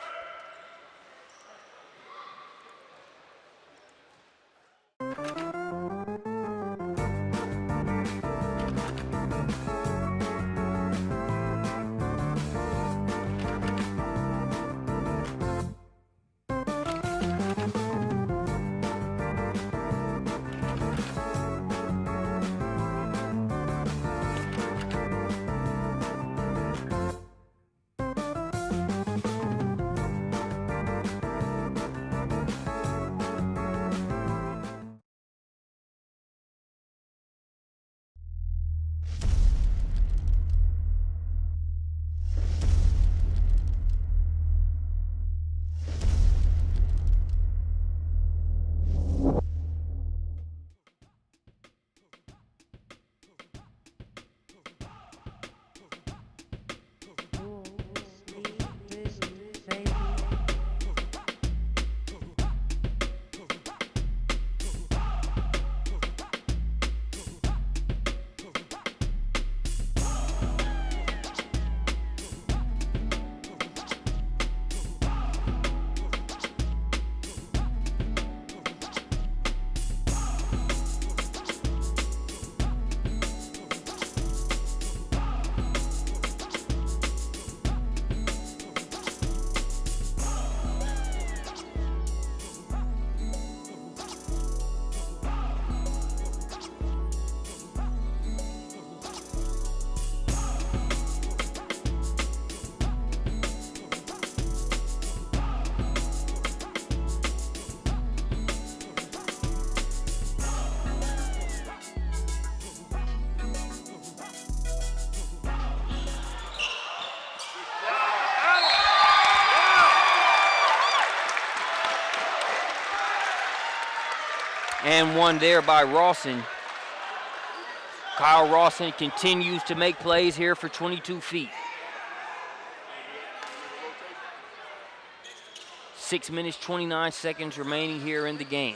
And one there by Rawson. Kyle Rawson continues to make plays here for 22 feet. 6 minutes, 29 seconds remaining here in the game.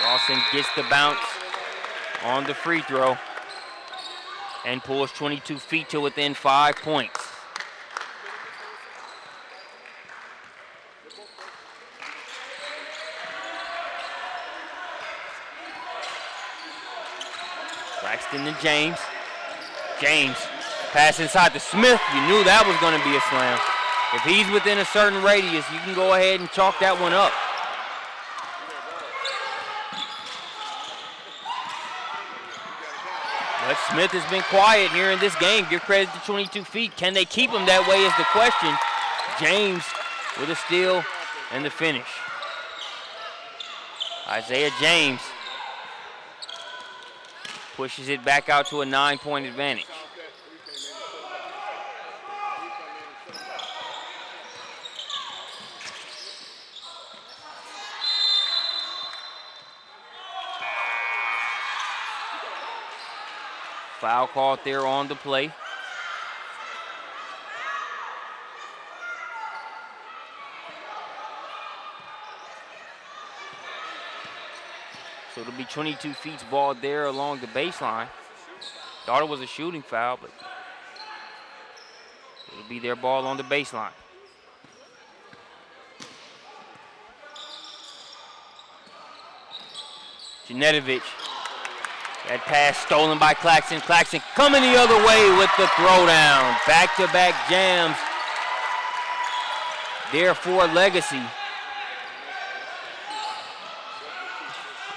Rawson gets the bounce on the free throw and pulls 22 feet to within 5 points. Claxton to James. James, pass inside to Smith. You knew that was going to be a slam. If he's within a certain radius, you can go ahead and chalk that one up. But Smith has been quiet here in this game. Give credit to 22 feet. Can they keep him that way is the question. James with a steal and the finish. Isaiah James pushes it back out to a 9-point advantage. Foul called there on the play. So it'll be 22 feet's ball there along the baseline. Thought it was a shooting foul, but it'll be their ball on the baseline. Janetovic. That pass stolen by Claxton. Claxton coming the other way with the throwdown. Back-to-back jams there for Legacy.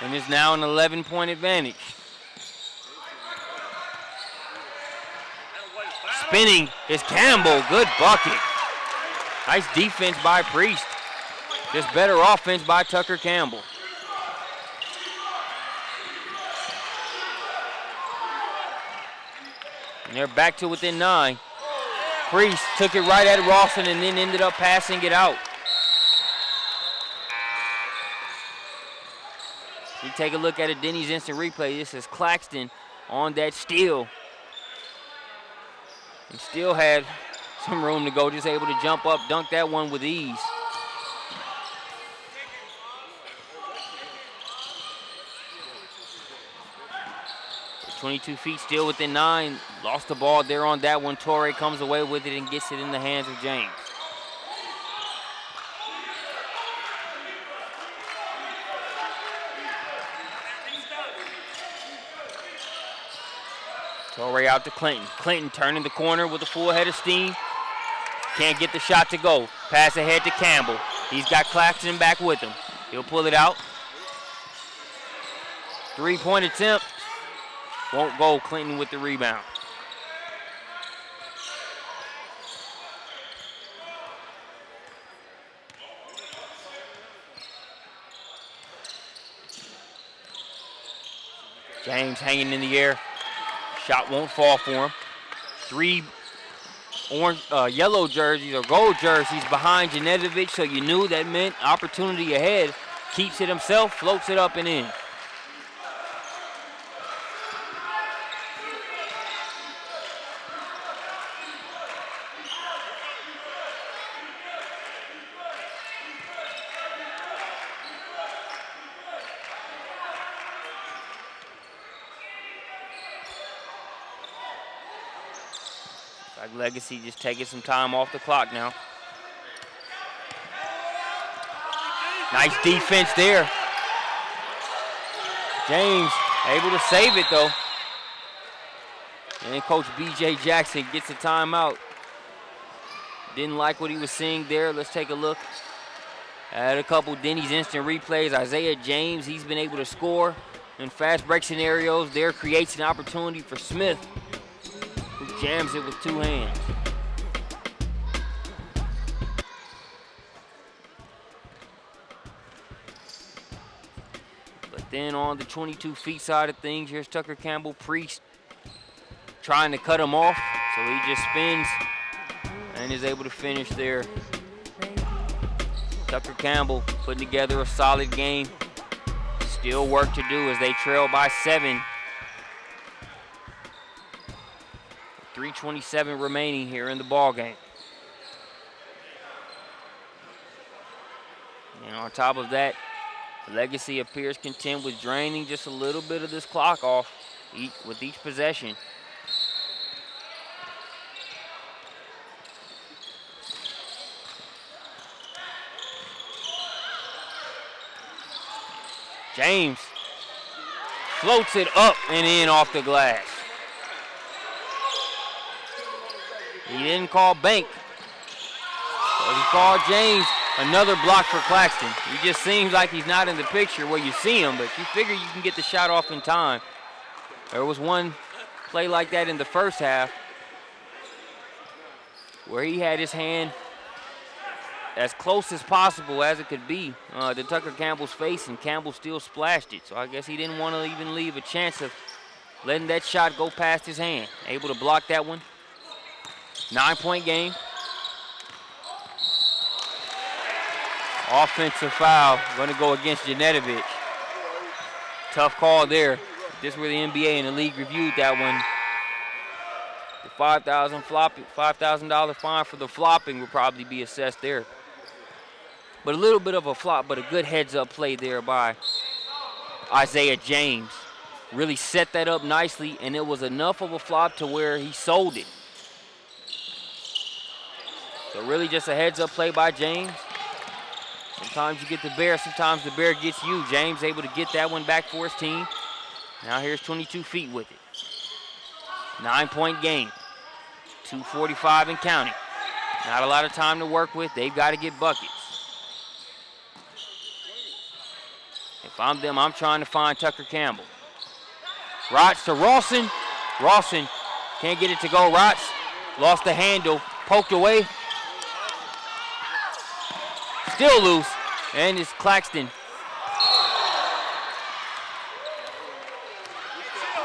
And it's now an 11-point advantage. Spinning is Campbell. Good bucket. Nice defense by Priest. Just better offense by Tucker Campbell. And they're back to within 9. Priest took it right at Rawson and then ended up passing it out. We take a look at a Denny's instant replay. This is Claxton on that steal. And still had some room to go, just able to jump up, dunk that one with ease. So 22 feet still within 9. Lost the ball there on that one. Torrey comes away with it and gets it in the hands of James. Torrey out to Clinton. Clinton turning the corner with a full head of steam. Can't get the shot to go. Pass ahead to Campbell. He's got Claxton back with him. He'll pull it out. 3-point attempt. Won't go. Clinton with the rebound. James hanging in the air. Shot won't fall for him. 3 orange, yellow jerseys or gold jerseys behind Janetovic, so you knew that meant opportunity ahead. Keeps it himself, floats it up and in. Legacy just taking some time off the clock now. Nice defense there. James able to save it though. And Coach B.J. Jackson gets a timeout. Didn't like what he was seeing there. Let's take a look at a couple Denny's instant replays. Isaiah James, he's been able to score in fast break scenarios. There creates an opportunity for Smith, who jams it with 2 hands. But then on the 22 feet side of things, here's Tucker Campbell. Priest trying to cut him off, so he just spins and is able to finish there. Tucker Campbell putting together a solid game. Still work to do as they trail by 7. 3:27 remaining here in the ball game. And on top of that, Legacy appears content with draining just a little bit of this clock off with each possession. James floats it up and in off the glass. He didn't call Bank, but he called James. Another block for Claxton. He just seems like he's not in the picture where you see him, but you figure you can get the shot off in time. There was one play like that in the first half where he had his hand as close as possible as it could be to Tucker Campbell's face, and Campbell still splashed it. So I guess he didn't want to even leave a chance of letting that shot go past his hand. Able to block that one. 9-point game. Offensive foul going to go against Janetovic. Tough call there. This is where the NBA and the league reviewed that one. The $5,000 fine for the flopping would probably be assessed there. But a little bit of a flop, but a good heads-up play there by Isaiah James. Really set that up nicely, and it was enough of a flop to where he sold it. So really just a heads-up play by James. Sometimes you get the bear, sometimes the bear gets you. James able to get that one back for his team. Now here's 22 feet with it. 9-point game. 2:45 and counting. Not a lot of time to work with. They've got to get buckets. If I'm them, I'm trying to find Tucker Campbell. Rotz to Rawson. Rawson can't get it to go. Rotz lost the handle, poked away. Still loose, and it's Claxton.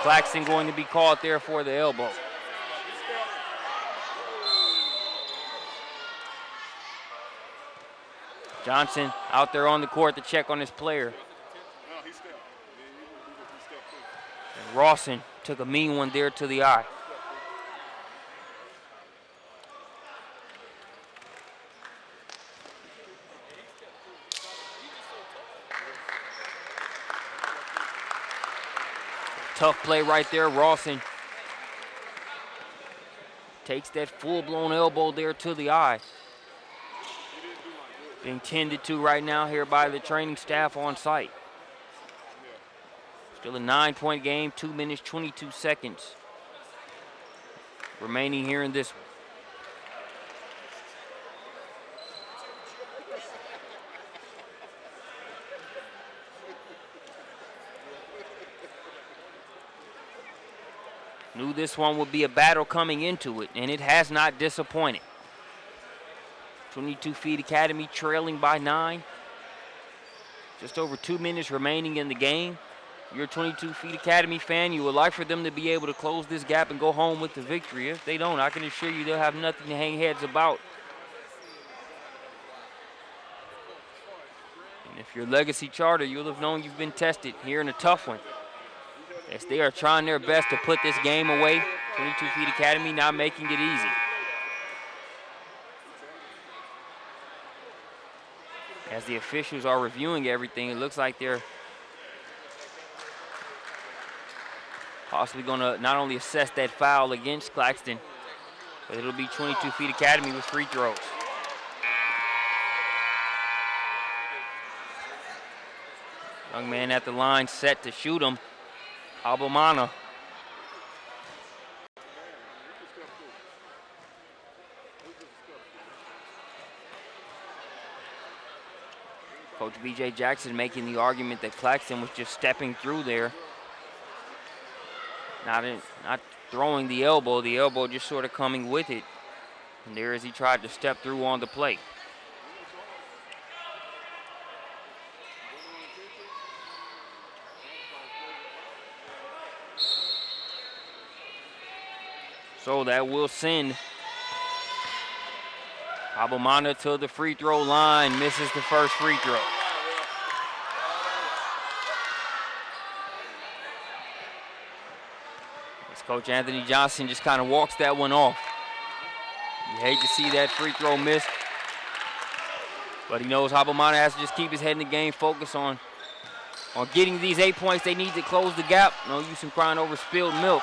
Claxton going to be called there for the elbow. Johnson out there on the court to check on his player. And Rawson took a mean one there to the eye. Tough play right there. Rawson takes that full-blown elbow there to the eye. Being tended to right now here by the training staff on site. Still a 9-point game, 2 minutes, 22 seconds remaining here in this one. Knew this one would be a battle coming into it, and it has not disappointed. 22 Feet Academy trailing by 9. Just over 2 minutes remaining in the game. You're a 22 Feet Academy fan. You would like for them to be able to close this gap and go home with the victory. If they don't, I can assure you they'll have nothing to hang heads about. And if you're Legacy Charter, you'll have known you've been tested here in a tough one. As they are trying their best to put this game away. 22 Feet Academy not making it easy. As the officials are reviewing everything, it looks like they're possibly going to not only assess that foul against Claxton, but it'll be 22 Feet Academy with free throws. Young man at the line set to shoot him. Abumana. Coach B.J. Jackson making the argument that Claxton was just stepping through there. Not throwing the elbow just sort of coming with it. And there as he tried to step through on the plate. So that will send Habamana to the free throw line, misses the first free throw. As Coach Anthony Johnson just kind of walks that one off. You hate to see that free throw miss, but he knows Habamana has to just keep his head in the game, focus on getting these 8 points they need to close the gap. No use in crying over spilled milk.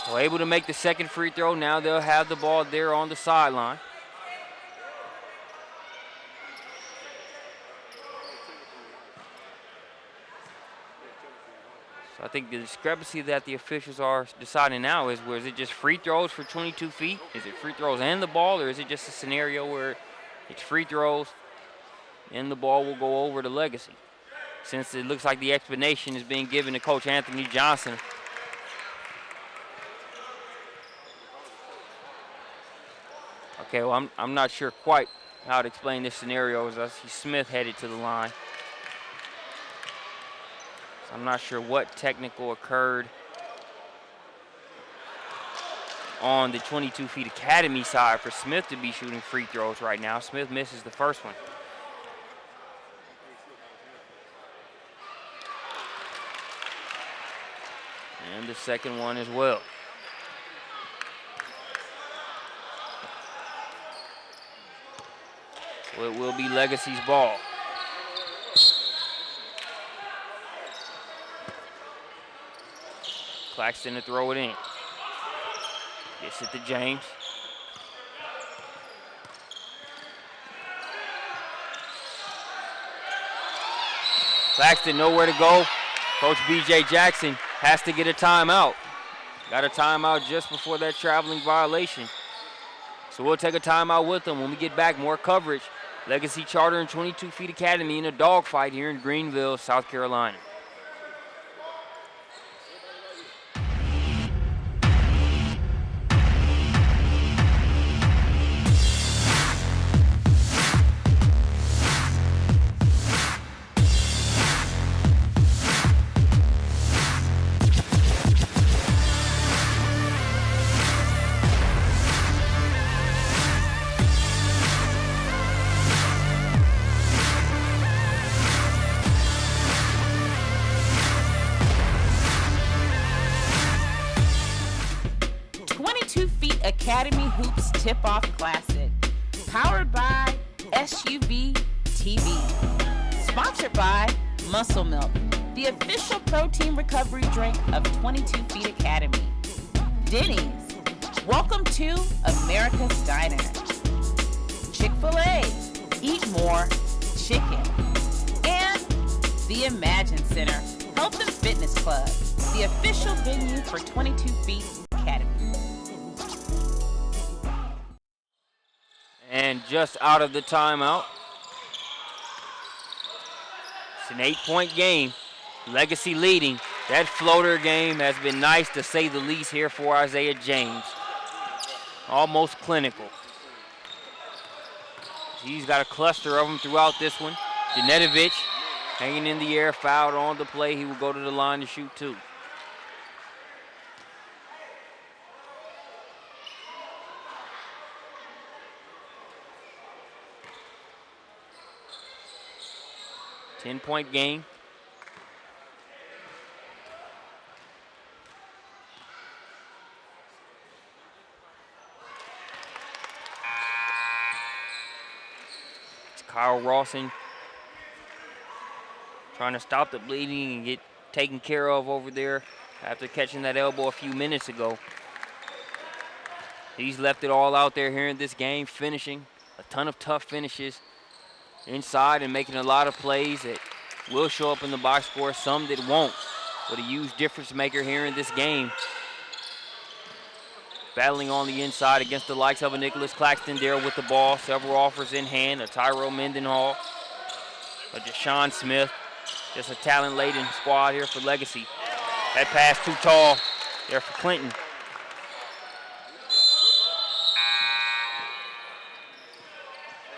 So able to make the second free throw. Now they'll have the ball there on the sideline. So I think the discrepancy that the officials are deciding now is, where is it just free throws for 22 feet? Is it free throws and the ball, or is it just a scenario where it's free throws and the ball will go over to Legacy? Since it looks like the explanation is being given to Coach Anthony Johnson. Okay, well, I'm not sure quite how to explain this scenario, as I see Smith headed to the line. So I'm not sure what technical occurred on the 22 Feet Academy side for Smith to be shooting free throws right now. Smith misses the first one. And the second one as well. So it will be Legacy's ball. Claxton to throw it in. Gets it to James. Claxton nowhere to go. Coach B.J. Jackson has to get a timeout. Got a timeout just before that traveling violation. So we'll take a timeout with them. When we get back, more coverage. Legacy Charter and 22 Feet Academy in a dogfight here in Greenville, South Carolina. Academy Hoops Tip-Off Classic, powered by SUV TV, sponsored by Muscle Milk, the official protein recovery drink of 22 Feet Academy. Denny's, welcome to America's Diner. Chick-fil-A, eat more chicken. And the Imagine Center Health and Fitness Club, the official venue for 22 Feet Academy. And just out of the timeout. It's an 8-point game. Legacy leading. That floater game has been nice, to say the least, here for Isaiah James. Almost clinical. He's got a cluster of them throughout this one. Janetovic hanging in the air, fouled on the play. He will go to the line to shoot two. Ten-point game. It's Kyle Rawson trying to stop the bleeding and get taken care of over there after catching that elbow a few minutes ago. He's left it all out there here in this game, finishing a ton of tough finishes inside and making a lot of plays that will show up in the box score, some that won't, but a huge difference maker here in this game. Battling on the inside against the likes of a Nicholas Claxton there with the ball, several offers in hand, a Tyrell Mendenhall, a Deshaun Smith, just a talent-laden squad here for Legacy. That pass too tall there for Clinton.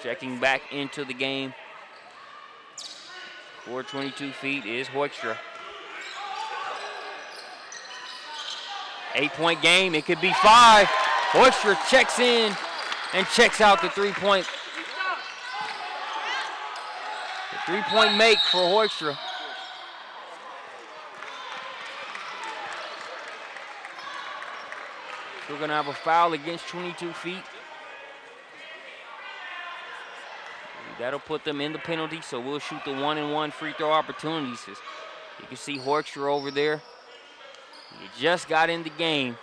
Checking back into the game for 22 feet is Hoekstra. 8-point game. It could be 5. Hoekstra checks in and checks out the 3-point. The 3-point make for Hoekstra. We're going to have a foul against 22 feet. That'll put them in the penalty, so we'll shoot the 1-and-1 free throw opportunities. You can see Hoekstra over there. He just got in the game.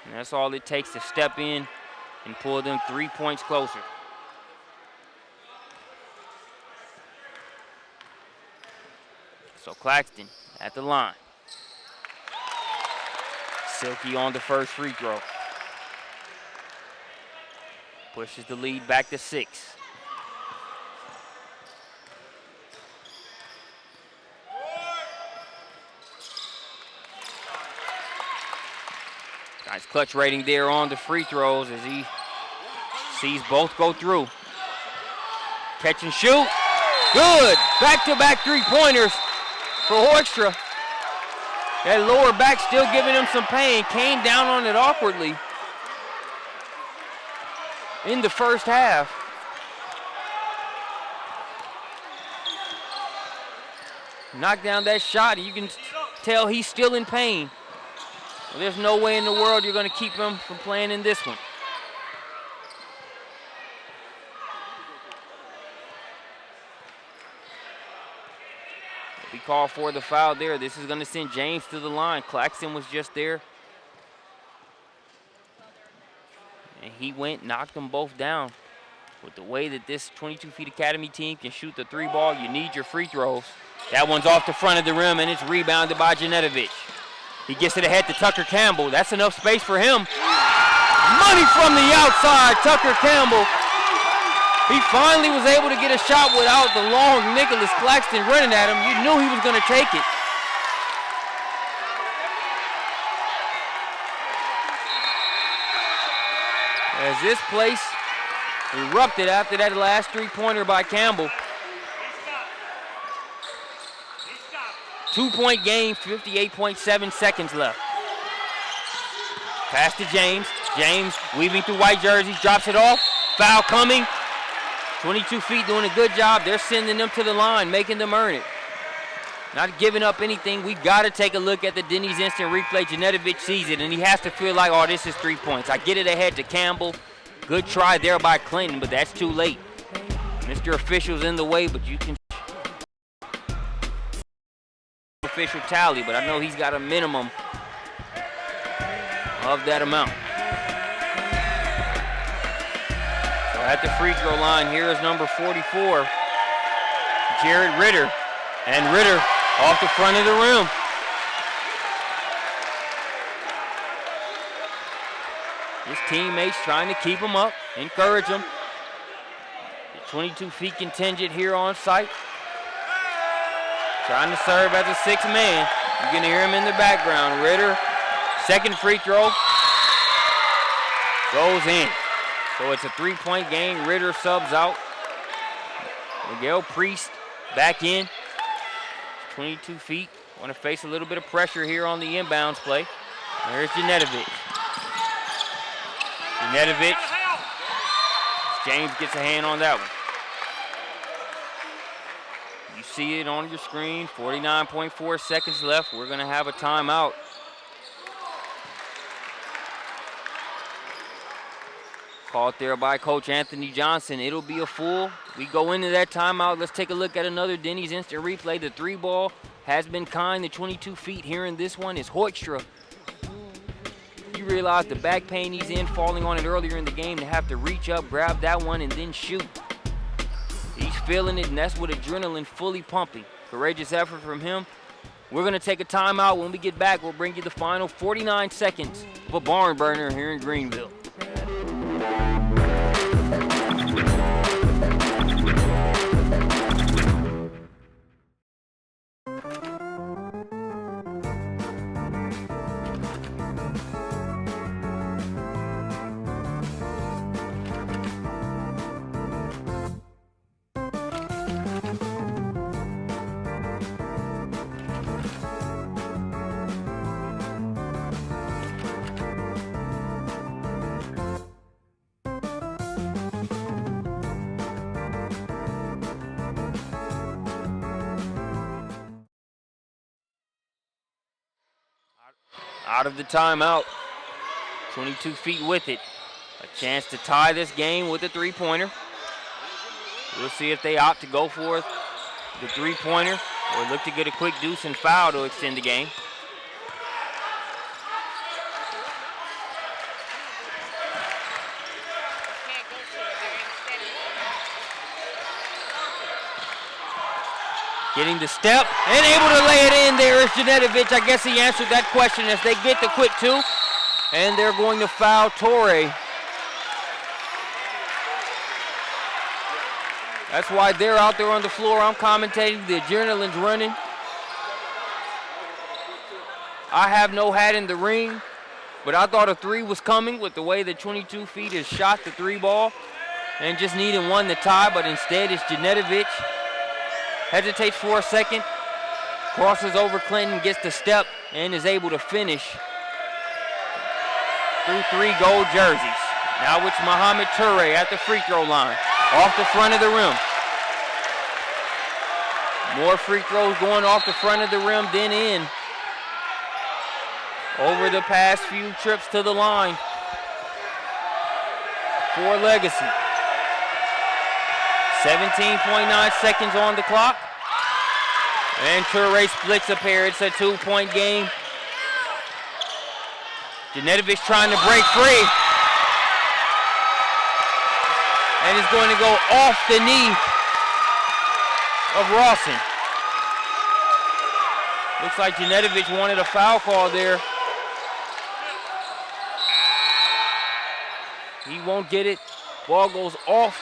And that's all it takes to step in and pull them 3 points closer. So Claxton at the line. Silky on the first free throw. Pushes the lead back to 6. Nice clutch rating there on the free throws as he sees both go through. Catch and shoot. Good. Back-to-back three-pointers for Hoekstra. That lower back still giving him some pain. Came down on it awkwardly in the first half. Knocked down that shot, and you can tell he's still in pain. Well, there's no way in the world you're going to keep him from playing in this one. We call for the foul there. This is going to send James to the line. Claxton was just there. And he went, knocked them both down. With the way that this 22 Feet Academy team can shoot the 3 ball, you need your free throws. That one's off the front of the rim, and it's rebounded by Janetovic. He gets it ahead to Tucker Campbell. That's enough space for him. Money from the outside, Tucker Campbell. He finally was able to get a shot without the long Nicholas Claxton running at him. You knew he was going to take it. As this place erupted after that last three-pointer by Campbell. 2-point game, 58.7 seconds left. Pass to James. James weaving through white jerseys, drops it off. Foul coming. 22 feet doing a good job. They're sending them to the line, making them earn it. Not giving up anything. We got to take a look at the Denny's instant replay. Janetovic sees it, and he has to feel like, oh, this is 3 points. I get it ahead to Campbell. Good try there by Clinton, but that's too late. Mr. Official's in the way, but you can official tally, but I know he's got a minimum of that amount. So at the free throw line, here is number 44, Jared Ritter. And Ritter off the front of the rim. His teammates trying to keep him up, encourage him. The 22 feet contingent here on site. Trying to serve as a sixth man. You can hear him in the background. Ritter, second free throw, goes in. So it's a 3-point game. Ritter subs out. Miguel Priest back in. 22 feet. Want to face a little bit of pressure here on the inbounds play. There's Janetovic. Janetovic. James gets a hand on that one. You see it on your screen. 49.4 seconds left. We're going to have a timeout. Called there by Coach Anthony Johnson. It'll be a full. We go into that timeout. Let's take a look at another Denny's instant replay. The 3 ball has been kind. The 22 feet here in this one is Hoekstra. You realize the back pain he's in, falling on it earlier in the game, to have to reach up, grab that one, and then shoot. He's feeling it, and that's with adrenaline fully pumping. Courageous effort from him. We're going to take a timeout. When we get back, we'll bring you the final 49 seconds of a barn burner here in Greenville. out of the timeout. 22 feet with it. A chance to tie this game with a three-pointer. We'll see if they opt to go for the three-pointer or look to get a quick deuce and foul to extend the game. Getting the step and able to lay it in there is Janetovic. I guess he answered that question as they get the quick two. And they're going to foul Torrey. That's why they're out there on the floor. I'm commentating. The adrenaline's running. I have no hat in the ring, but I thought a three was coming with the way the 22 feet has shot the three ball and just needing one to tie, but instead it's Janetovic. Hesitates for a second, crosses over Clinton, gets the step, and is able to finish through three gold jerseys. Now it's Mohamed Toure at the free throw line, off the front of the rim. More free throws going off the front of the rim than in. Over the past few trips to the line for Legacy. 17.9 seconds on the clock. And Toure splits a pair. It's a 2-point game. Janetovic trying to break free. And it's going to go off the knee of Rawson. Looks like Janetovic wanted a foul call there. He won't get it. Ball goes off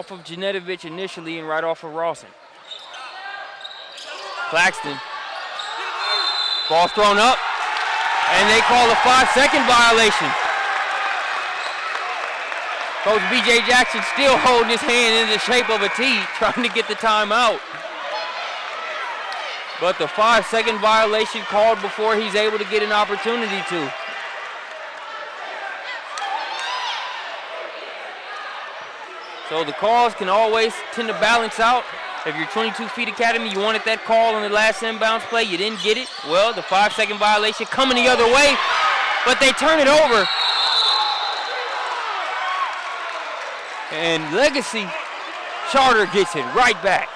of Janetovic initially and right off of Rawson. Claxton. Ball's thrown up, and they call a 5-second violation. Coach B.J. Jackson still holding his hand in the shape of a T, trying to get the timeout. But the 5-second violation called before he's able to get an opportunity to. So the calls can always tend to balance out. If you're 22 Feet Academy, you wanted that call on the last inbounds play, you didn't get it. Well, the 5-second violation coming the other way, but they turn it over. And Legacy Charter gets it right back.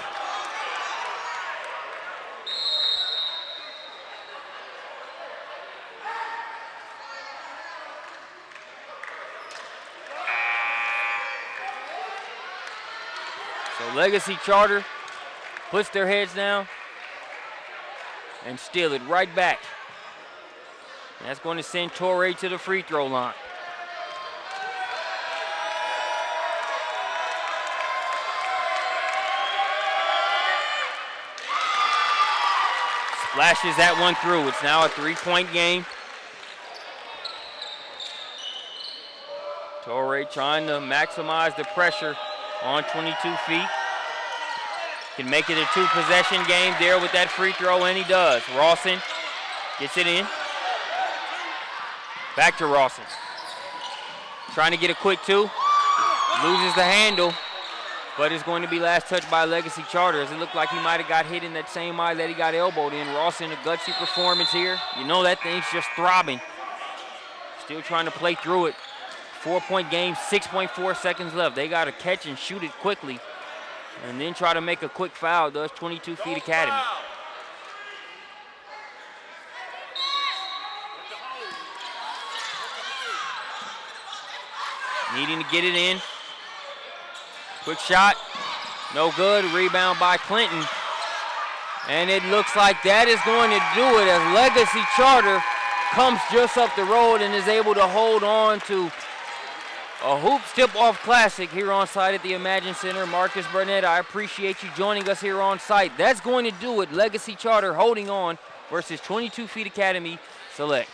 So Legacy Charter puts their heads down and steal it right back. And that's going to send Torrey to the free throw line. Splashes that one through. It's now a 3-point game. Torrey trying to maximize the pressure on 22 feet. Can make it a 2-possession game there with that free throw, and he does. Rawson gets it in. Back to Rawson. Trying to get a quick 2. Loses the handle, but it's going to be last touched by Legacy Charter, as it looked like he might have got hit in that same eye that he got elbowed in. Rawson, a gutsy performance here. You know that thing's just throbbing. Still trying to play through it. 4-point game, 6.4 seconds left. They got to catch and shoot it quickly and then try to make a quick foul, does 22 Feet Academy. Needing to get it in. Quick shot, no good. Rebound by Clinton. And it looks like that is going to do it as Legacy Charter comes just up the road and is able to hold on to a Hoops Tip-Off Classic here on site at the Imagine Center. Marcus Burnett, I appreciate you joining us here on site. That's going to do it. Legacy Charter holding on versus 22 Feet Academy Select.